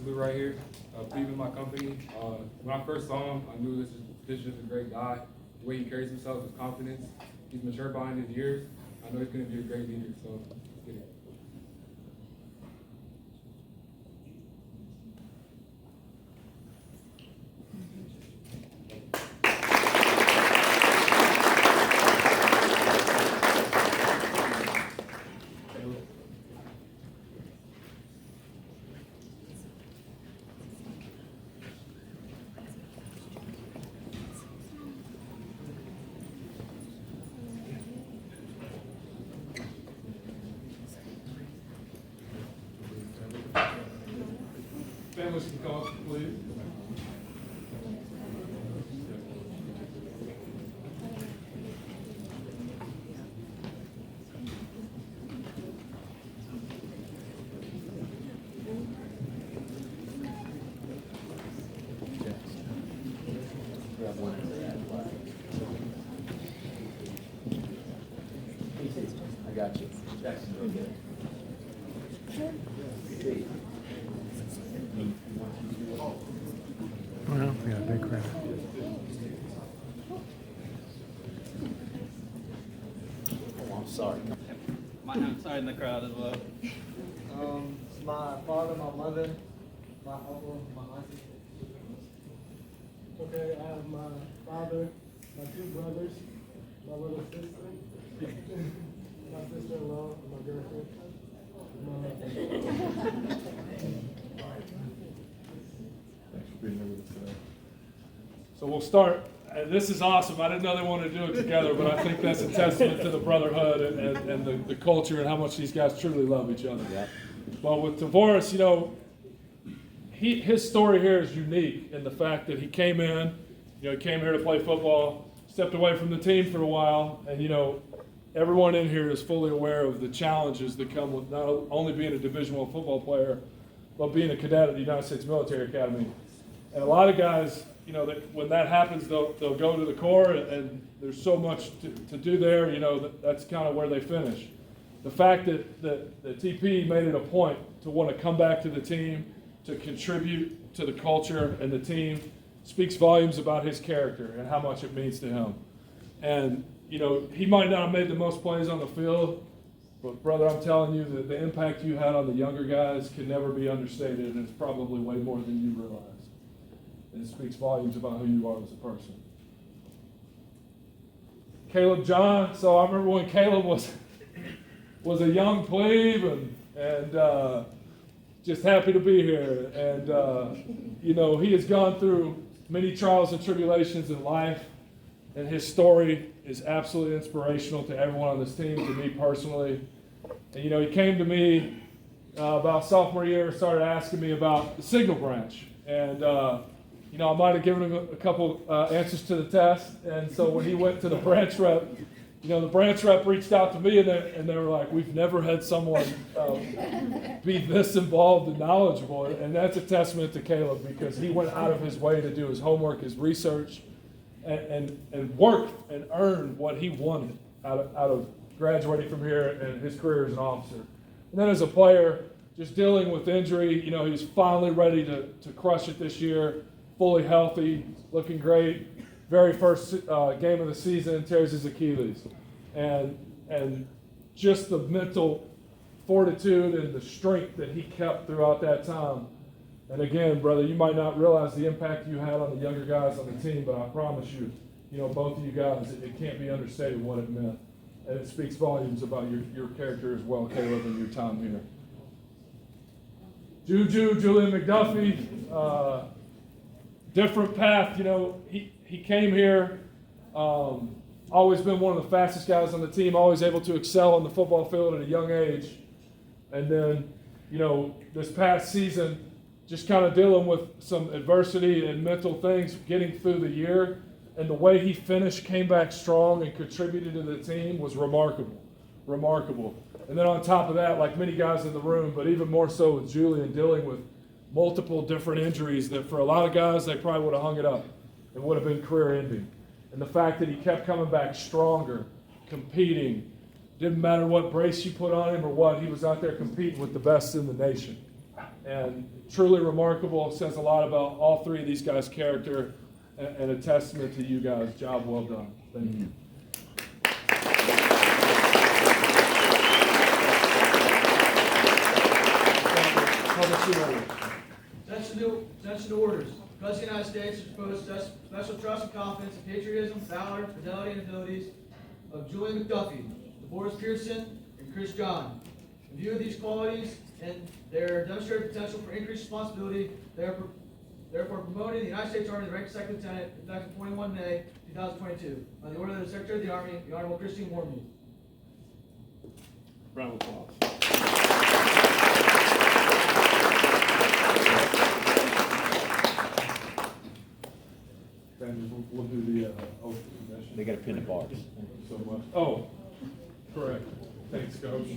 Right here, leaving my company. When I first saw him, I knew this is a great guy. The way he carries himself, his confidence, he's matured behind his years. I know he's going to be a great leader. So let's get it. Families can come up, please. I got you. Jackson, go get it. Well, we got a big crowd. Oh, I'm sorry. I'm sorry in the crowd as well. My father, my mother, my uncle, my auntie. Okay, I have my father, my two brothers, my little sister, my sister-in-law, and my girlfriend. Thanks for being here with us today. So we'll start. This is awesome. I didn't know they wanted to do it together, but I think that's a testament to the brotherhood and the culture and how much these guys truly love each other. Yeah. Well, with Tavoris, you know, his story here is unique in the fact that he came in, you know, he came here to play football, stepped away from the team for a while, and, you know, everyone in here is fully aware of the challenges that come with not only being a Division I football player, but being a cadet at the United States Military Academy. And a lot of guys you know, that when that happens, they'll go to the core, and there's so much to do there. You know, that's kind of where they finish. The fact that TP made it a point to want to come back to the team, to contribute to the culture and the team, speaks volumes about his character and how much it means to him. And, you know, he might not have made the most plays on the field, but, brother, I'm telling you that the impact you had on the younger guys can never be understated, and it's probably way more than you realize. And it speaks volumes about who you are as a person. Caleb John, so I remember when Caleb was a young plebe and just happy to be here. And, you know, he has gone through many trials and tribulations in life, and his story is absolutely inspirational to everyone on this team, to me personally. And, you know, he came to me about sophomore year and started asking me about the signal branch. And, you know, I might have given him a couple answers to the test. And so when he went to the branch rep, you know, the branch rep reached out to me, and they were like, we've never had someone be this involved and knowledgeable. And that's a testament to Caleb, because he went out of his way to do his homework, his research, and work and earn what he wanted out of graduating from here and his career as an officer. And then as a player, just dealing with injury, you know, he's finally ready to crush it this year, fully healthy, looking great. Very first game of the season, tears his Achilles. And just the mental fortitude and the strength that he kept throughout that time. And again, brother, you might not realize the impact you had on the younger guys on the team, but I promise you, you know, both of you guys, it can't be understated what it meant. And it speaks volumes about your character as well, Caleb, and your time here. Julian McDuffie, different path. You know, he came here, always been one of the fastest guys on the team, always able to excel on the football field at a young age. And then, you know, this past season, just kind of dealing with some adversity and mental things, getting through the year. And the way he finished, came back strong and contributed to the team was remarkable. And then on top of that, like many guys in the room, but even more so with Julian, dealing with multiple different injuries that for a lot of guys, they probably would have hung it up. It would have been career ending. And the fact that he kept coming back stronger, competing, didn't matter what brace you put on him or what, he was out there competing with the best in the nation. And truly remarkable. It says a lot about all three of these guys' character, and a testament to you guys. Job well done. Thank you. Attention to orders. The President of the United States has proposed special trust and confidence in patriotism, valor, fidelity, and abilities of Julian McDuffie, DeBoris Pearson, and Chris John. In view of these qualities and their demonstrated potential for increased responsibility, therefore promoting the United States Army to the rank of second lieutenant, effective 21 May 2022. By the order of the Secretary of the Army, the Honorable Christine Warmby. Round of applause. We'll do the oath of confession. They got to pin the bars. Thank you so much. Oh, correct. Thanks, Coach.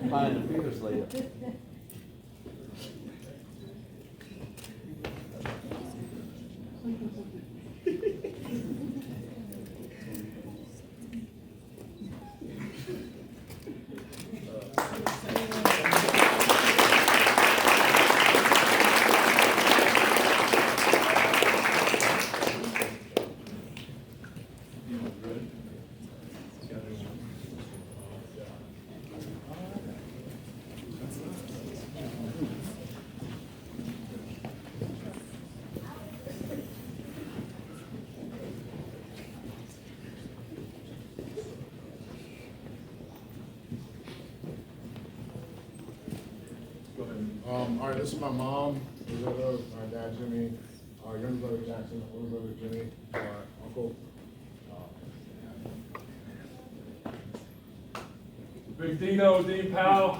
Behind the feeders later. All right, this is my mom, my brother, my dad Jimmy, our younger brother Jackson, older brother Jimmy, our uncle. Big Dino, Dean Powell,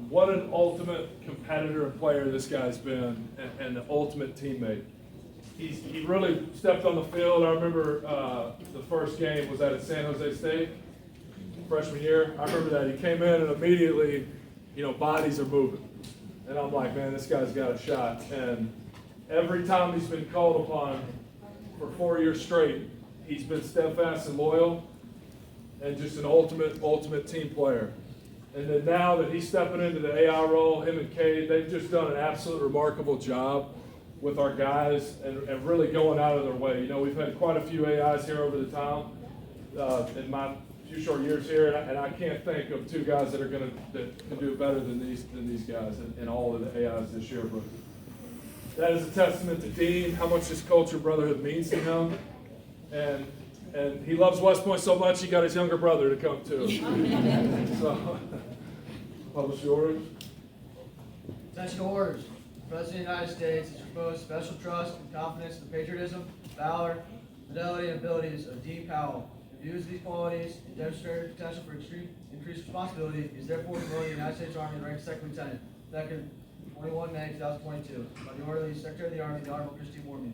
what an ultimate competitor and player this guy's been, and the ultimate teammate. He really stepped on the field. I remember the first game was at San Jose State, freshman year. I remember that. He came in and immediately, bodies are moving. And I'm like, man, this guy's got a shot. And every time he's been called upon for 4 years straight, he's been steadfast and loyal and just an ultimate team player. And then now that he's stepping into the AI role, him and Cade, they've just done an absolute remarkable job with our guys and really going out of their way. We've had quite a few AIs here over the town in my few short years here, and I can't think of two guys that can do it better than these guys in all of the AIs this year. But that is a testament to Dean, how much this culture brotherhood means to him, and he loves West Point so much he got his younger brother to come too. So, publish the orders. Attention orders. The President of the United States has proposed special trust and confidence in the patriotism, valor, fidelity, and abilities of Dean Powell. In view of these qualities and demonstrated potential for increased responsibility, he is therefore promoted to the United States Army and ranked second lieutenant, effective 21 May 2022, by the order of the Secretary of the Army, the Honorable Christine Mormon.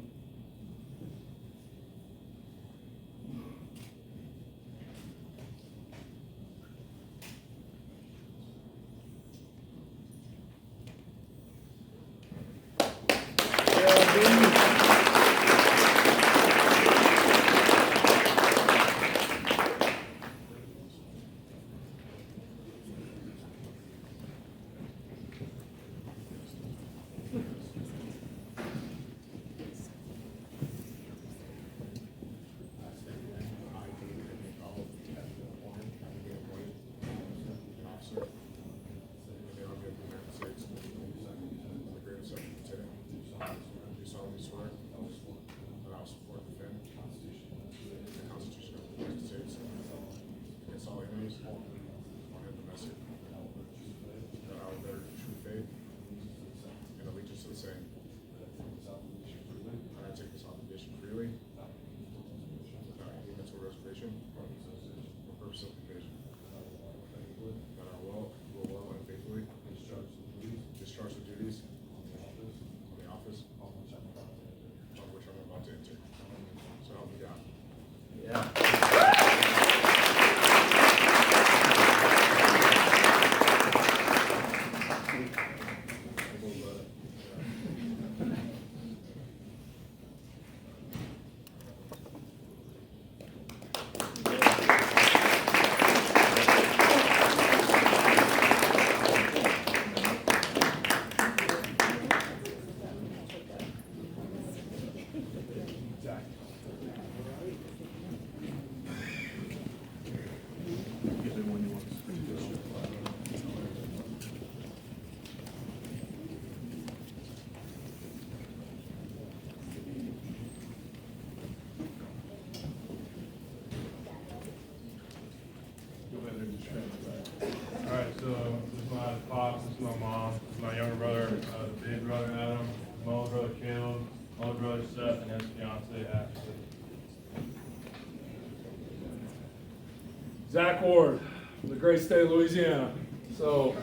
Alright, so this is my pops, this is my mom, this is my younger brother, the big brother Adam, my older brother Caleb, my older brother Seth, and his fiance Ashley. Zach Ward from the great state of Louisiana. So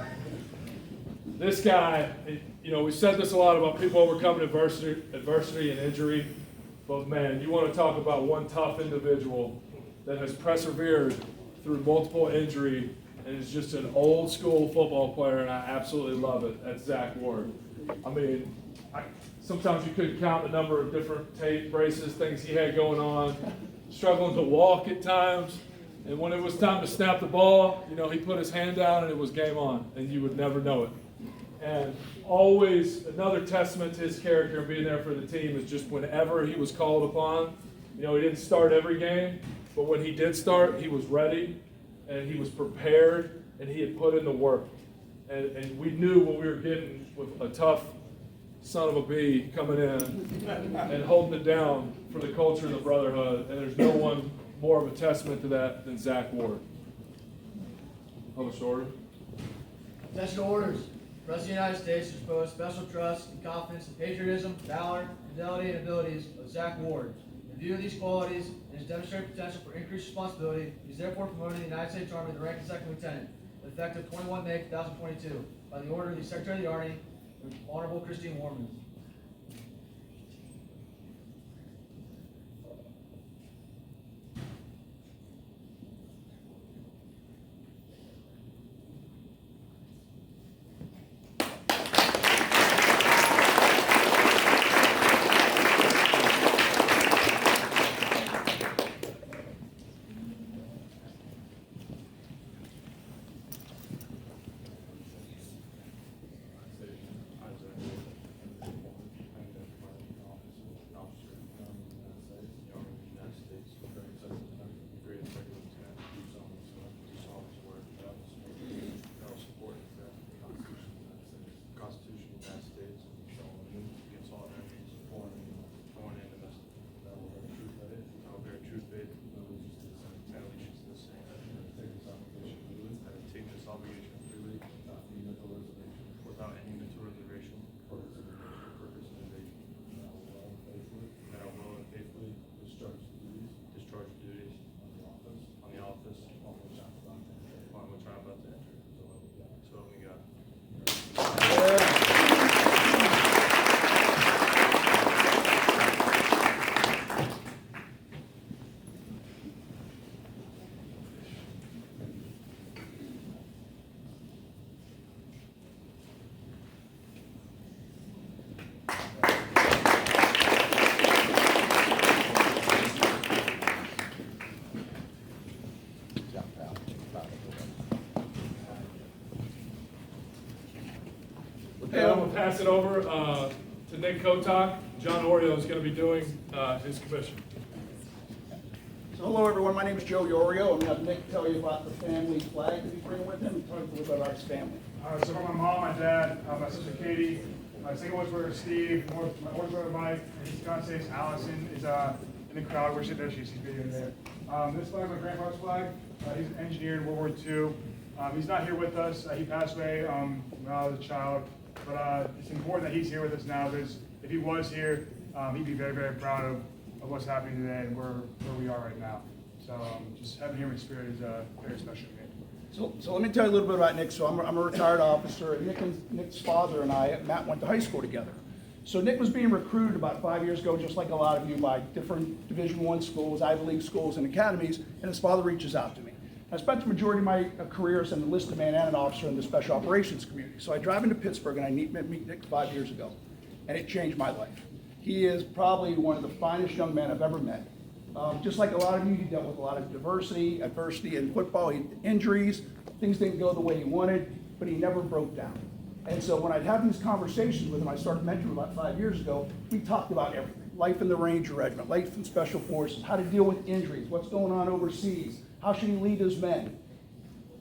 this guy, we said this a lot about people overcoming adversity and injury, but man, you want to talk about one tough individual that has persevered through multiple injury and is just an old school football player, and I absolutely love it. That's Zach Ward. I mean, sometimes you couldn't count the number of different tape braces, things he had going on, struggling to walk at times. And when it was time to snap the ball, you know, he put his hand down and it was game on, and you would never know it. And always another testament to his character and being there for the team is just whenever he was called upon, you know, he didn't start every game, but when he did start, he was ready and he was prepared and he had put in the work. And we knew what we were getting with a tough son of a bee coming in and holding it down for the culture and the brotherhood. And there's no one more of a testament to that than Zach Ward. Published order. Attention to orders. The President of the United States repose special trust and confidence in patriotism, valor, fidelity, and abilities of Zach Ward. In view of these qualities and his demonstrated potential for increased responsibility, he is therefore promoted to the United States Army to the rank of second lieutenant, effective 21 May 2022, by the order of the Secretary of the Army, Honorable Christine Warman. Okay, I'm going to pass it over to Nick Kotov. John Orio is going to be doing his commission. So hello everyone, my name is Joe Iorio. I'm going to have Nick tell you about the family flag that he's bringing with him and talk a little bit about his family. So for my mom, my dad, my sister Cade, my second oldest brother Steve, my oldest brother Mike, and his fiance Allison is in the crowd. We're sitting there, she's videoing there. This flag is my grandfather's flag. He's an engineer in World War II. He's not here with us. He passed away when I was a child. But it's important that he's here with us now because if he was here, he'd be very, very proud of what's happening today and where we are right now. So just having him in spirit is very special to me. So let me tell you a little bit about Nick. So I'm a retired officer. Nick's father and I, Matt, went to high school together. So Nick was being recruited about 5 years ago, just like a lot of you, by different Division I schools, Ivy League schools, and academies, and his father reaches out to me. I spent the majority of my career as an enlisted man and an officer in the special operations community. So I drive into Pittsburgh and I meet Nick 5 years ago, and it changed my life. He is probably one of the finest young men I've ever met. Just like a lot of you, he dealt with a lot of adversity in football, injuries, things didn't go the way he wanted, but he never broke down. And so when I'd have these conversations with him, I started mentoring him about 5 years ago, we talked about everything. Life in the Ranger Regiment, life in Special Forces, how to deal with injuries, what's going on overseas, how should he lead his men.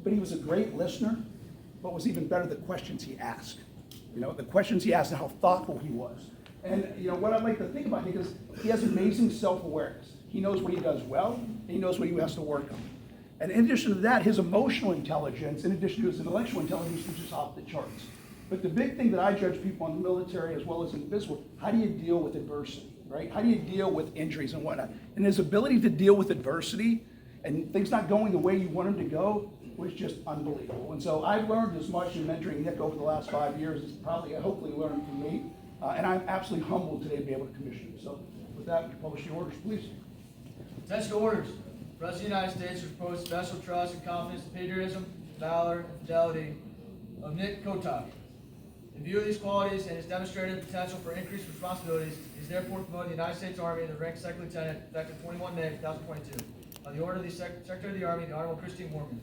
But he was a great listener. What was even better, the questions he asked. You know, the questions he asked and how thoughtful he was. And you know, what I'd like to think about, because he has amazing self-awareness. He knows what he does well, and he knows what he has to work on. And in addition to that, his emotional intelligence, in addition to his intellectual intelligence, is just off the charts. But the big thing that I judge people in the military as well as in the business world, how do you deal with adversity, right? How do you deal with injuries and whatnot? And his ability to deal with adversity and things not going the way you want them to go was just unbelievable. And so I've learned as much in mentoring Nick over the last 5 years as probably, hopefully, learned from me. And I'm absolutely humbled today to be able to commission him. So with that, would you publish the orders, please? Attention to orders. The President of the United States repose special trust and confidence in patriotism, valor, and fidelity of Nick Kotov. In view of these qualities and his demonstrated potential for increased responsibilities, he is therefore promoted to the United States Army in the rank of second lieutenant effective 21 May 2022. By the order of the Secretary of the Army, the Honorable Christine Morgan.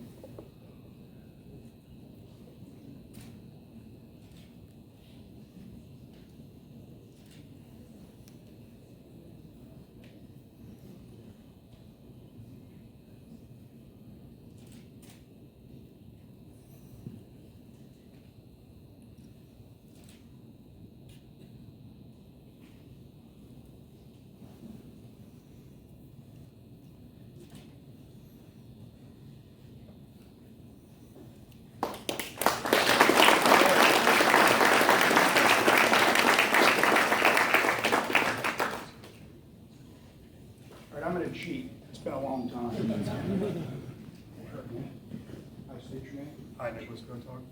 I'm going to cheat. It's been a long time. I state your name. Hi, Nicholas Kotov.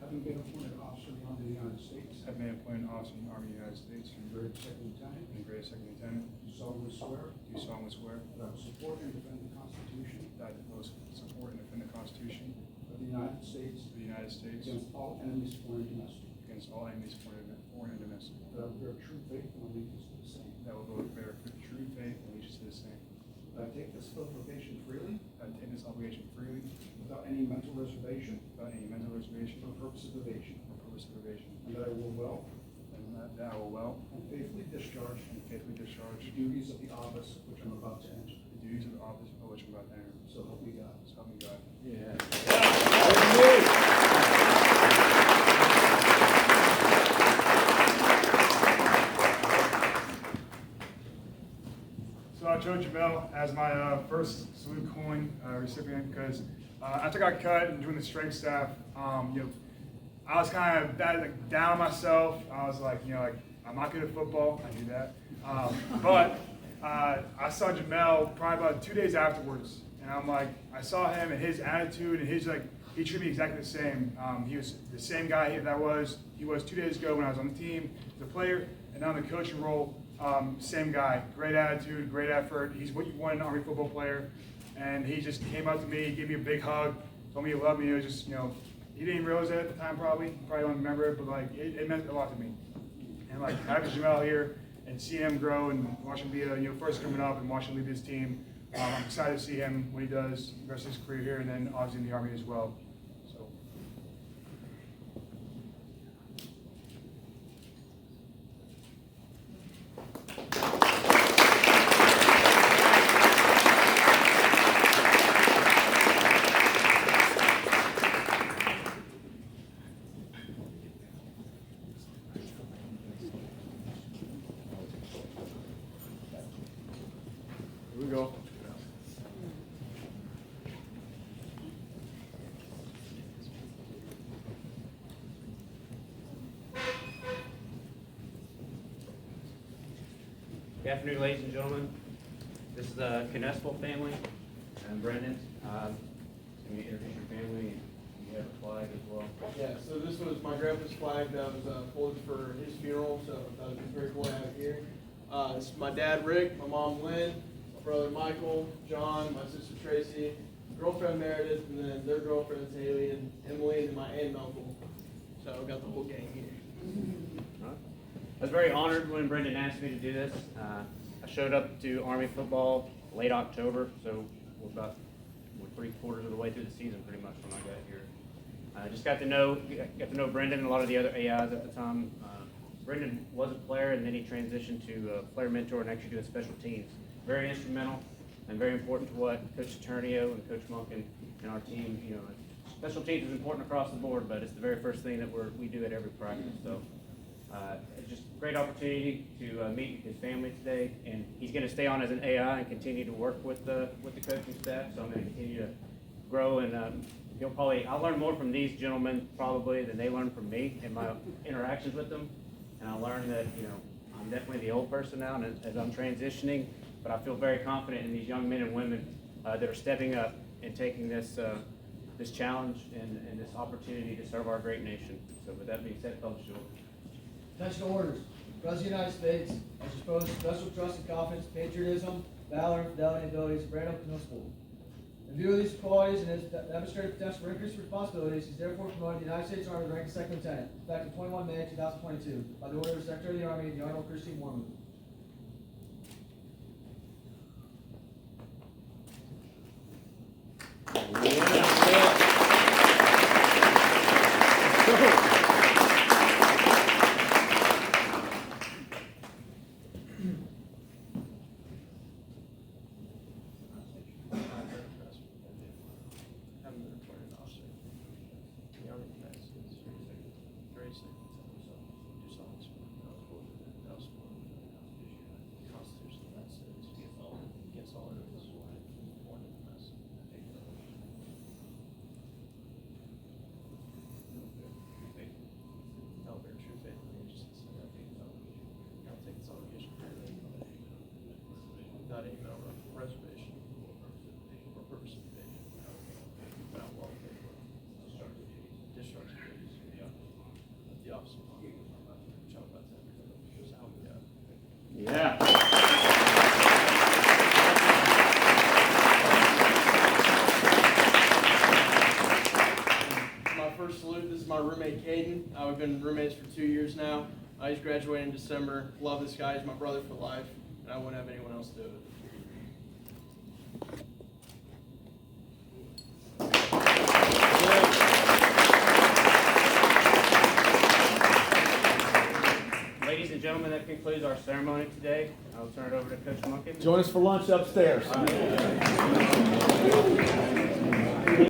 Having been appointed officer in the Army of the United States. Have been appointed officer in the Army of the United States. And grade second lieutenant. And grade second lieutenant. Do solemnly swear. Do solemnly swear. That I will support and defend the Constitution. That I will support and defend the Constitution. Of the United States. Of the United States. Against all enemies, foreign and domestic. Against all enemies, foreign and domestic. That I will bear true faith and allegiance to the same. That I will bear true faith and allegiance to the same. That I take this obligation freely. That I take this obligation freely. Without any mental reservation. Without any mental reservation. For purpose of evasion. For purpose of evasion. And that I will well. And that I will well. And faithfully discharge. And faithfully discharge. The duties of the office which I'm about to enter. The duties of the office of which I'm about to enter. So help me God. So help me God. So I chose Jamel as my first salute coin recipient because after I got cut and joined the strength staff, I was kind of down on myself. I was like, I'm not good at football. I knew that. But I saw Jamel probably about 2 days afterwards, and I'm like, I saw him and his attitude and his he treated me exactly the same. He was the same guy he was 2 days ago when I was on the team as a player, and now in the coaching role. Same guy, great attitude, great effort. He's what you want in an Army football player. And he just came up to me, gave me a big hug, told me he loved me. It was just, he didn't even realize it at the time probably don't remember it, but it meant a lot to me. And having Jamel here and see him grow and watch him be first coming up and watch him lead this team, I'm excited to see him when he does the rest of his career here and then obviously in the Army as well. Here we go. Good afternoon, ladies and gentlemen. This is the Knapp family. I'm Brendan. Can you introduce your family? You have a flag as well. Yeah, so this was my grandpa's flag that was folded for his funeral, so that would be very cool to have it here. This is my dad, Rick, my mom, Lynn, my brother, Michael, John, my sister, Tracy, girlfriend, Meredith, and then their girlfriends, Haley and Emily, and my aunt and uncle. So I've got the whole gang here. I was very honored when Brendan asked me to do this. I showed up to Army football late October, so we're about 3/4 of the way through the season pretty much when I got here. I just got to know Brendan and a lot of the other AIs at the time. Brendan was a player, and then he transitioned to player mentor and actually doing special teams. Very instrumental and very important to what Coach Saturnio and Coach Monk and our team, special teams is important across the board, but it's the very first thing that we do at every practice. So it's just a great opportunity to meet his family today, and he's going to stay on as an AI and continue to work with the coaching staff. So I'm going to continue to grow, and I'll learn more from these gentlemen probably than they learn from me in my interactions with them. And I learned that I'm definitely the old person now, and as I'm transitioning, but I feel very confident in these young men and women that are stepping up and taking this challenge and this opportunity to serve our great nation. So with that being said, Coach Julian. Attention to orders. The President of the United States has exposed special trust and confidence, patriotism, valor, fidelity, and abilities of Brandon Knussel. In view of these qualities and his demonstrated potential for increased responsibilities, he's therefore promoted to the United States Army to rank of second lieutenant, effective 21 May 2022, by the order of the Secretary of the Army, the Honorable Christine Mormon. Not any member of reservation or purpose of evasion. Without law, discharge the duties of the officer. Child about that. So help me God. Yeah. My first salute, this is my roommate Cade. We've been roommates for 2 years now. He's graduating in December. Love this guy, he's my brother for life, and I wouldn't have anyone else do it. Ladies and gentlemen, that concludes our ceremony today. I'll turn it over to Coach Munkin. Join us for lunch upstairs.